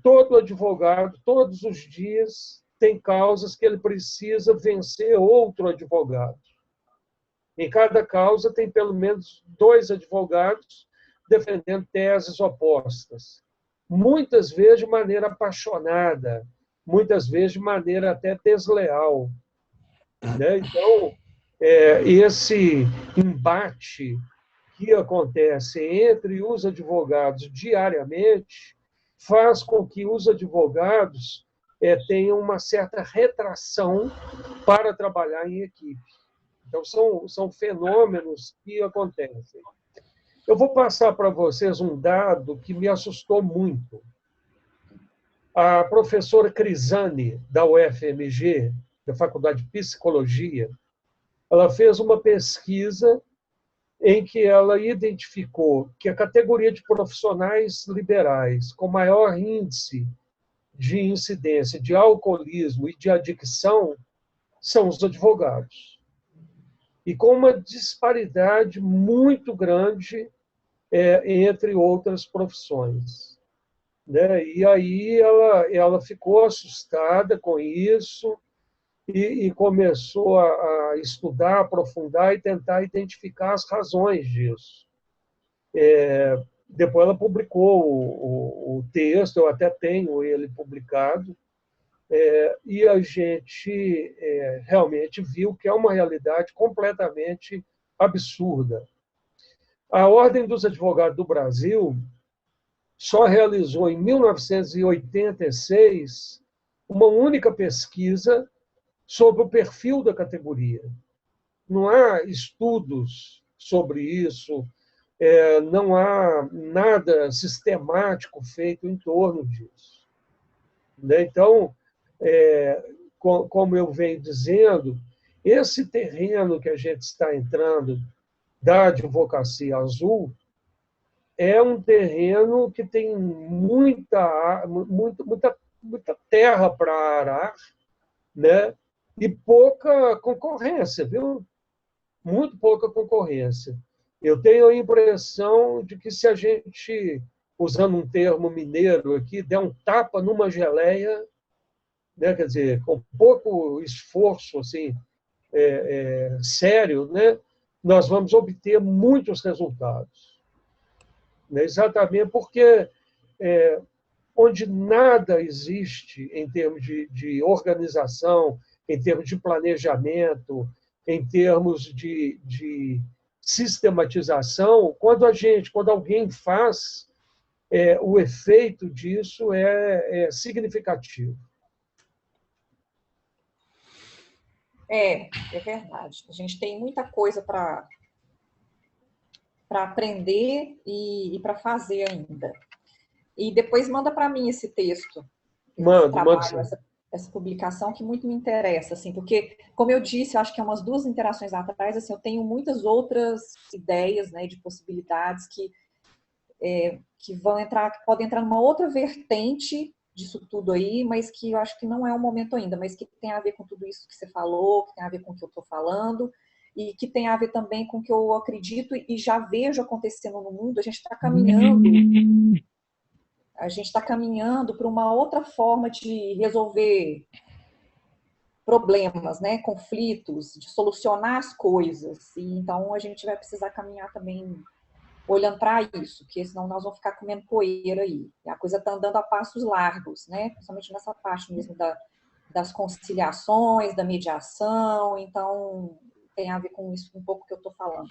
Todo advogado, todos os dias, tem causas que ele precisa vencer outro advogado. Em cada causa tem pelo menos 2 advogados defendendo teses opostas. Muitas vezes de maneira apaixonada, muitas vezes de maneira até desleal. Né? Então, esse embate que acontece entre os advogados diariamente faz com que os advogados tenham uma certa retração para trabalhar em equipe. Então, são fenômenos que acontecem. Eu vou passar para vocês um dado que me assustou muito. A professora Crisani, da UFMG, da Faculdade de Psicologia, ela fez uma pesquisa em que ela identificou que a categoria de profissionais liberais com maior índice de incidência de alcoolismo e de adicção são os advogados. E com uma disparidade muito grande entre outras profissões. Né? E aí ela ficou assustada com isso e começou a estudar, aprofundar e tentar identificar as razões disso. Depois ela publicou o texto, eu até tenho ele publicado, e a gente realmente viu que é uma realidade completamente absurda. A Ordem dos Advogados do Brasil só realizou, em 1986, uma única pesquisa sobre o perfil da categoria. Não há estudos sobre isso, não há nada sistemático feito em torno disso. Então, como eu venho dizendo, esse terreno que a gente está entrando da advocacia azul é um terreno que tem muita terra para arar, né? E pouca concorrência, viu? Muito pouca concorrência. Eu tenho a impressão de que se a gente, usando um termo mineiro aqui, der um tapa numa geleia, né? Quer dizer, com pouco esforço assim, sério, né? Nós vamos obter muitos resultados. Né? Exatamente porque onde nada existe em termos de organização, em termos de planejamento, em termos de sistematização, quando alguém faz, o efeito disso é significativo. É verdade. A gente tem muita coisa para aprender e para fazer ainda. E depois manda para mim esse texto, essa publicação que muito me interessa, assim, porque, como eu disse, eu acho que é umas 2 interações atrás, assim, eu tenho muitas outras ideias, né, de possibilidades que podem entrar numa outra vertente disso tudo aí, mas que eu acho que não é o momento ainda, mas que tem a ver com tudo isso que você falou, que tem a ver com o que eu estou falando, e que tem a ver também com o que eu acredito e já vejo acontecendo no mundo. A gente está caminhando para uma outra forma de resolver problemas, né, conflitos, de solucionar as coisas. E então a gente vai precisar caminhar também olhando para isso, porque senão nós vamos ficar comendo poeira aí. E a coisa está andando a passos largos, né, principalmente nessa parte mesmo das conciliações, da mediação. Então tem a ver com isso um pouco que eu estou falando.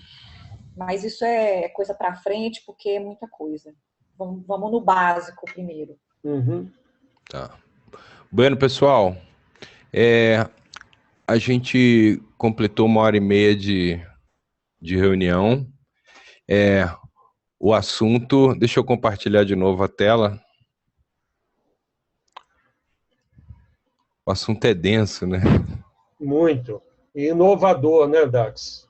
Mas isso é coisa para frente, porque é muita coisa. Vamos no básico primeiro. Uhum. Tá. Bueno, pessoal, a gente completou 1h30 de reunião. O assunto... Deixa eu compartilhar de novo a tela. O assunto é denso, né? Muito. E inovador, né, Dax?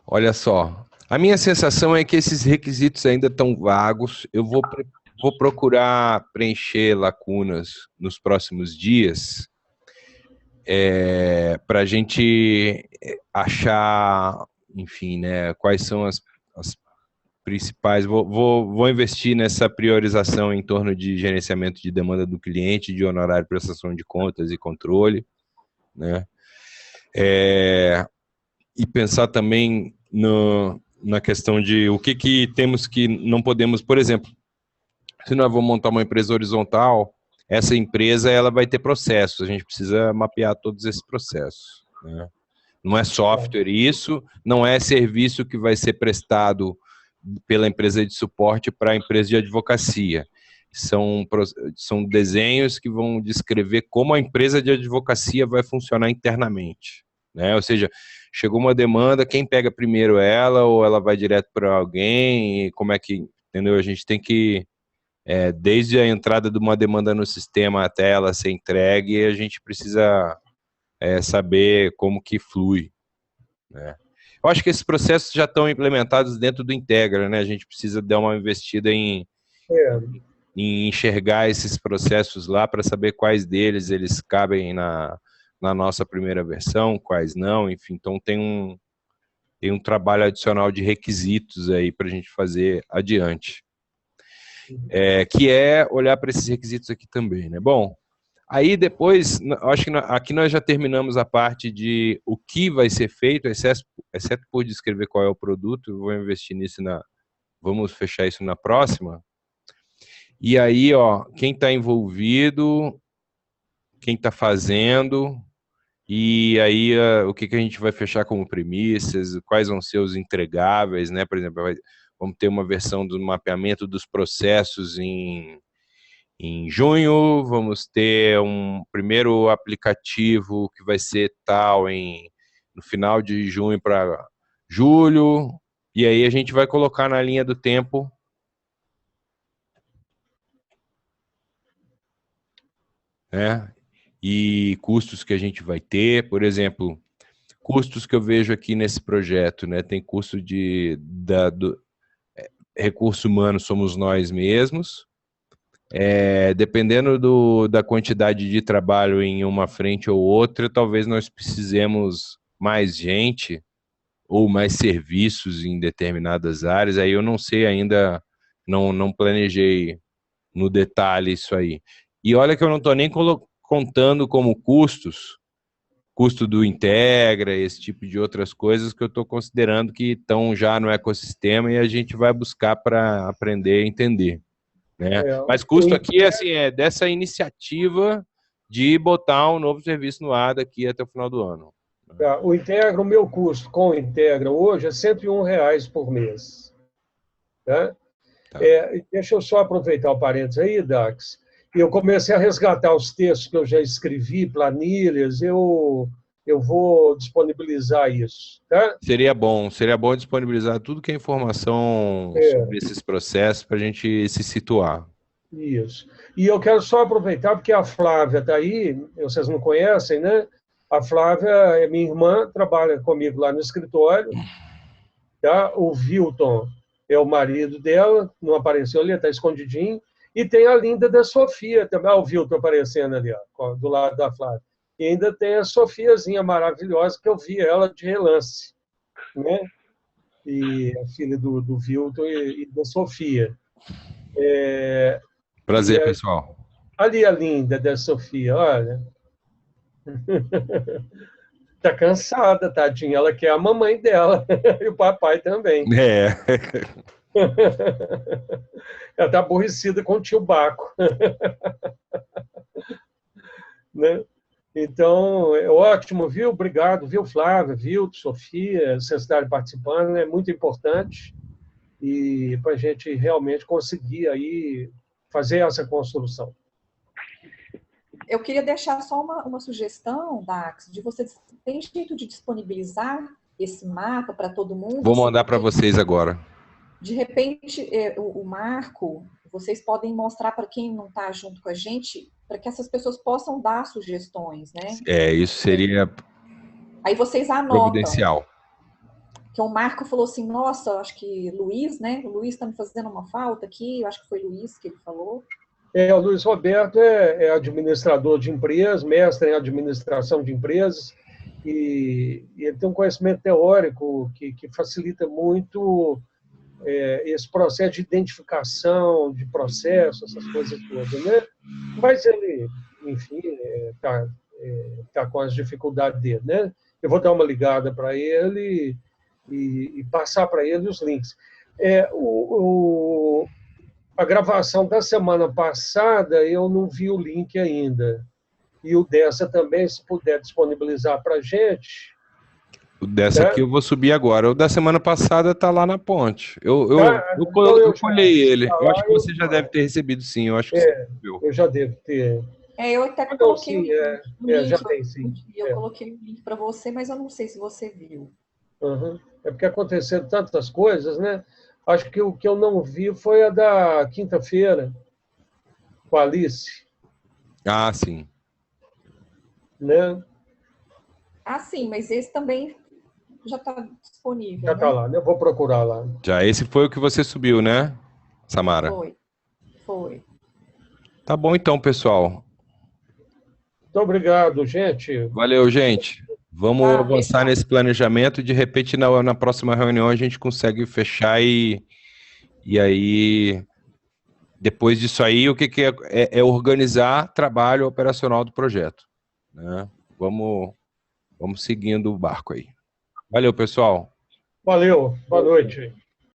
Olha só. A minha sensação é que esses requisitos ainda estão vagos. Eu vou procurar preencher lacunas nos próximos dias, para a gente achar, enfim, né, quais são as principais. Vou investir nessa priorização em torno de gerenciamento de demanda do cliente, de honorário, prestação de contas e controle, né? E pensar também na questão de o que temos que não podemos, por exemplo, se nós vamos montar uma empresa horizontal, essa empresa ela vai ter processos, a gente precisa mapear todos esses processos, né? Não é software isso, não é serviço que vai ser prestado pela empresa de suporte para a empresa de advocacia. São desenhos que vão descrever como a empresa de advocacia vai funcionar internamente, né? Ou seja, chegou uma demanda, quem pega primeiro ela, ou ela vai direto para alguém, e como é que, entendeu? A gente tem que, desde a entrada de uma demanda no sistema até ela ser entregue, a gente precisa saber como que flui, né? Eu acho que esses processos já estão implementados dentro do Integra, né? A gente precisa dar uma investida em enxergar esses processos lá para saber quais deles eles cabem na nossa primeira versão, quais não, enfim. Então tem um trabalho adicional de requisitos aí para a gente fazer adiante, que é olhar para esses requisitos aqui também, né? Bom, aí depois, acho que aqui nós já terminamos a parte de o que vai ser feito, exceto por descrever qual é o produto. Eu vou investir nisso vamos fechar isso na próxima. E aí, ó, quem está envolvido, quem está fazendo, e aí o que a gente vai fechar como premissas, quais vão ser os entregáveis, né? Por exemplo, vamos ter uma versão do mapeamento dos processos em junho, vamos ter um primeiro aplicativo que vai ser tal no final de junho para julho, e aí a gente vai colocar na linha do tempo né? E custos que a gente vai ter, por exemplo, custos que eu vejo aqui nesse projeto, né? Tem custo do recurso humano, somos nós mesmos. Dependendo da quantidade de trabalho em uma frente ou outra, talvez nós precisemos mais gente ou mais serviços em determinadas áreas. Aí eu não sei ainda, não planejei no detalhe isso aí. E olha que eu não estou nem contando como custo do Integra, esse tipo de outras coisas que eu estou considerando que estão já no ecossistema e a gente vai buscar para aprender e entender, né? Mas custo aqui assim, é dessa iniciativa de botar um novo serviço no ar daqui até o final do ano. O Integra, o meu custo com o Integra hoje é R$101 por mês. Tá? Tá. Deixa eu só aproveitar o parênteses aí, Dax. Eu comecei a resgatar os textos que eu já escrevi, planilhas, eu vou disponibilizar isso. Tá? Seria bom disponibilizar tudo que é informação sobre esses processos para a gente se situar. Isso. E eu quero só aproveitar, porque a Flávia está aí, vocês não conhecem, né? A Flávia é minha irmã, trabalha comigo lá no escritório. Tá? O Vilton é o marido dela, não apareceu ali, está escondidinho. E tem a linda da Sofia também. O Vilton aparecendo ali, ó, do lado da Flávia. E ainda tem a Sofiazinha maravilhosa, que eu vi ela de relance. Né? E a filha do Vilton e da Sofia. Prazer, pessoal. Ali a linda da Sofia, olha. Tá cansada, tadinha. Ela quer a mamãe dela e o papai também. Ela tá aborrecida com o tio Baco. Né? Então, é ótimo, viu? Obrigado, viu, Flávia, viu, Sofia, vocês estarem participando, é muito importante e para a gente realmente conseguir aí fazer essa construção. Eu queria deixar só uma sugestão, Dax, de vocês tem jeito de disponibilizar esse mapa para todo mundo? Vou mandar para vocês agora. De repente, o Marco, vocês podem mostrar para quem não está junto com a gente, para que essas pessoas possam dar sugestões, né? Isso seria aí vocês anotam. Providencial. Que o Marco falou assim, nossa, acho que Luiz, né? O Luiz está me fazendo uma falta aqui, eu acho que foi Luiz que ele falou. O Luiz Roberto é administrador de empresas, mestre em administração de empresas, e ele tem um conhecimento teórico que facilita muito esse processo de identificação de processo, essas coisas todas, né? Mas ele, enfim, tá com as dificuldades dele, né? Eu vou dar uma ligada para ele e passar para ele os links. A gravação da semana passada, eu não vi o link ainda. E o dessa também, se puder disponibilizar para a gente. O dessa aqui eu vou subir agora. O da semana passada está lá na ponte. Eu colhei ele. Eu acho que você já deve ter recebido, sim. Eu acho que você recebeu. Eu já devo ter. Eu até coloquei o link. Já tem, sim. Eu coloquei o link para você, mas eu não sei se você viu. Uhum. É porque aconteceram tantas coisas, né? Acho que o que eu não vi foi a da quinta-feira, com a Alice. Ah, sim. Né? Ah, sim, mas esse também já está disponível. Já está lá, né? Eu vou procurar lá. Já, esse foi o que você subiu, né, Samara? Foi. Tá bom então, pessoal. Muito obrigado, gente. Valeu, gente. Vamos avançar nesse planejamento. De repente, na próxima reunião, a gente consegue fechar e aí, depois disso aí, o que é organizar trabalho operacional do projeto. Né? Vamos seguindo o barco aí. Valeu, pessoal. Valeu. Boa noite.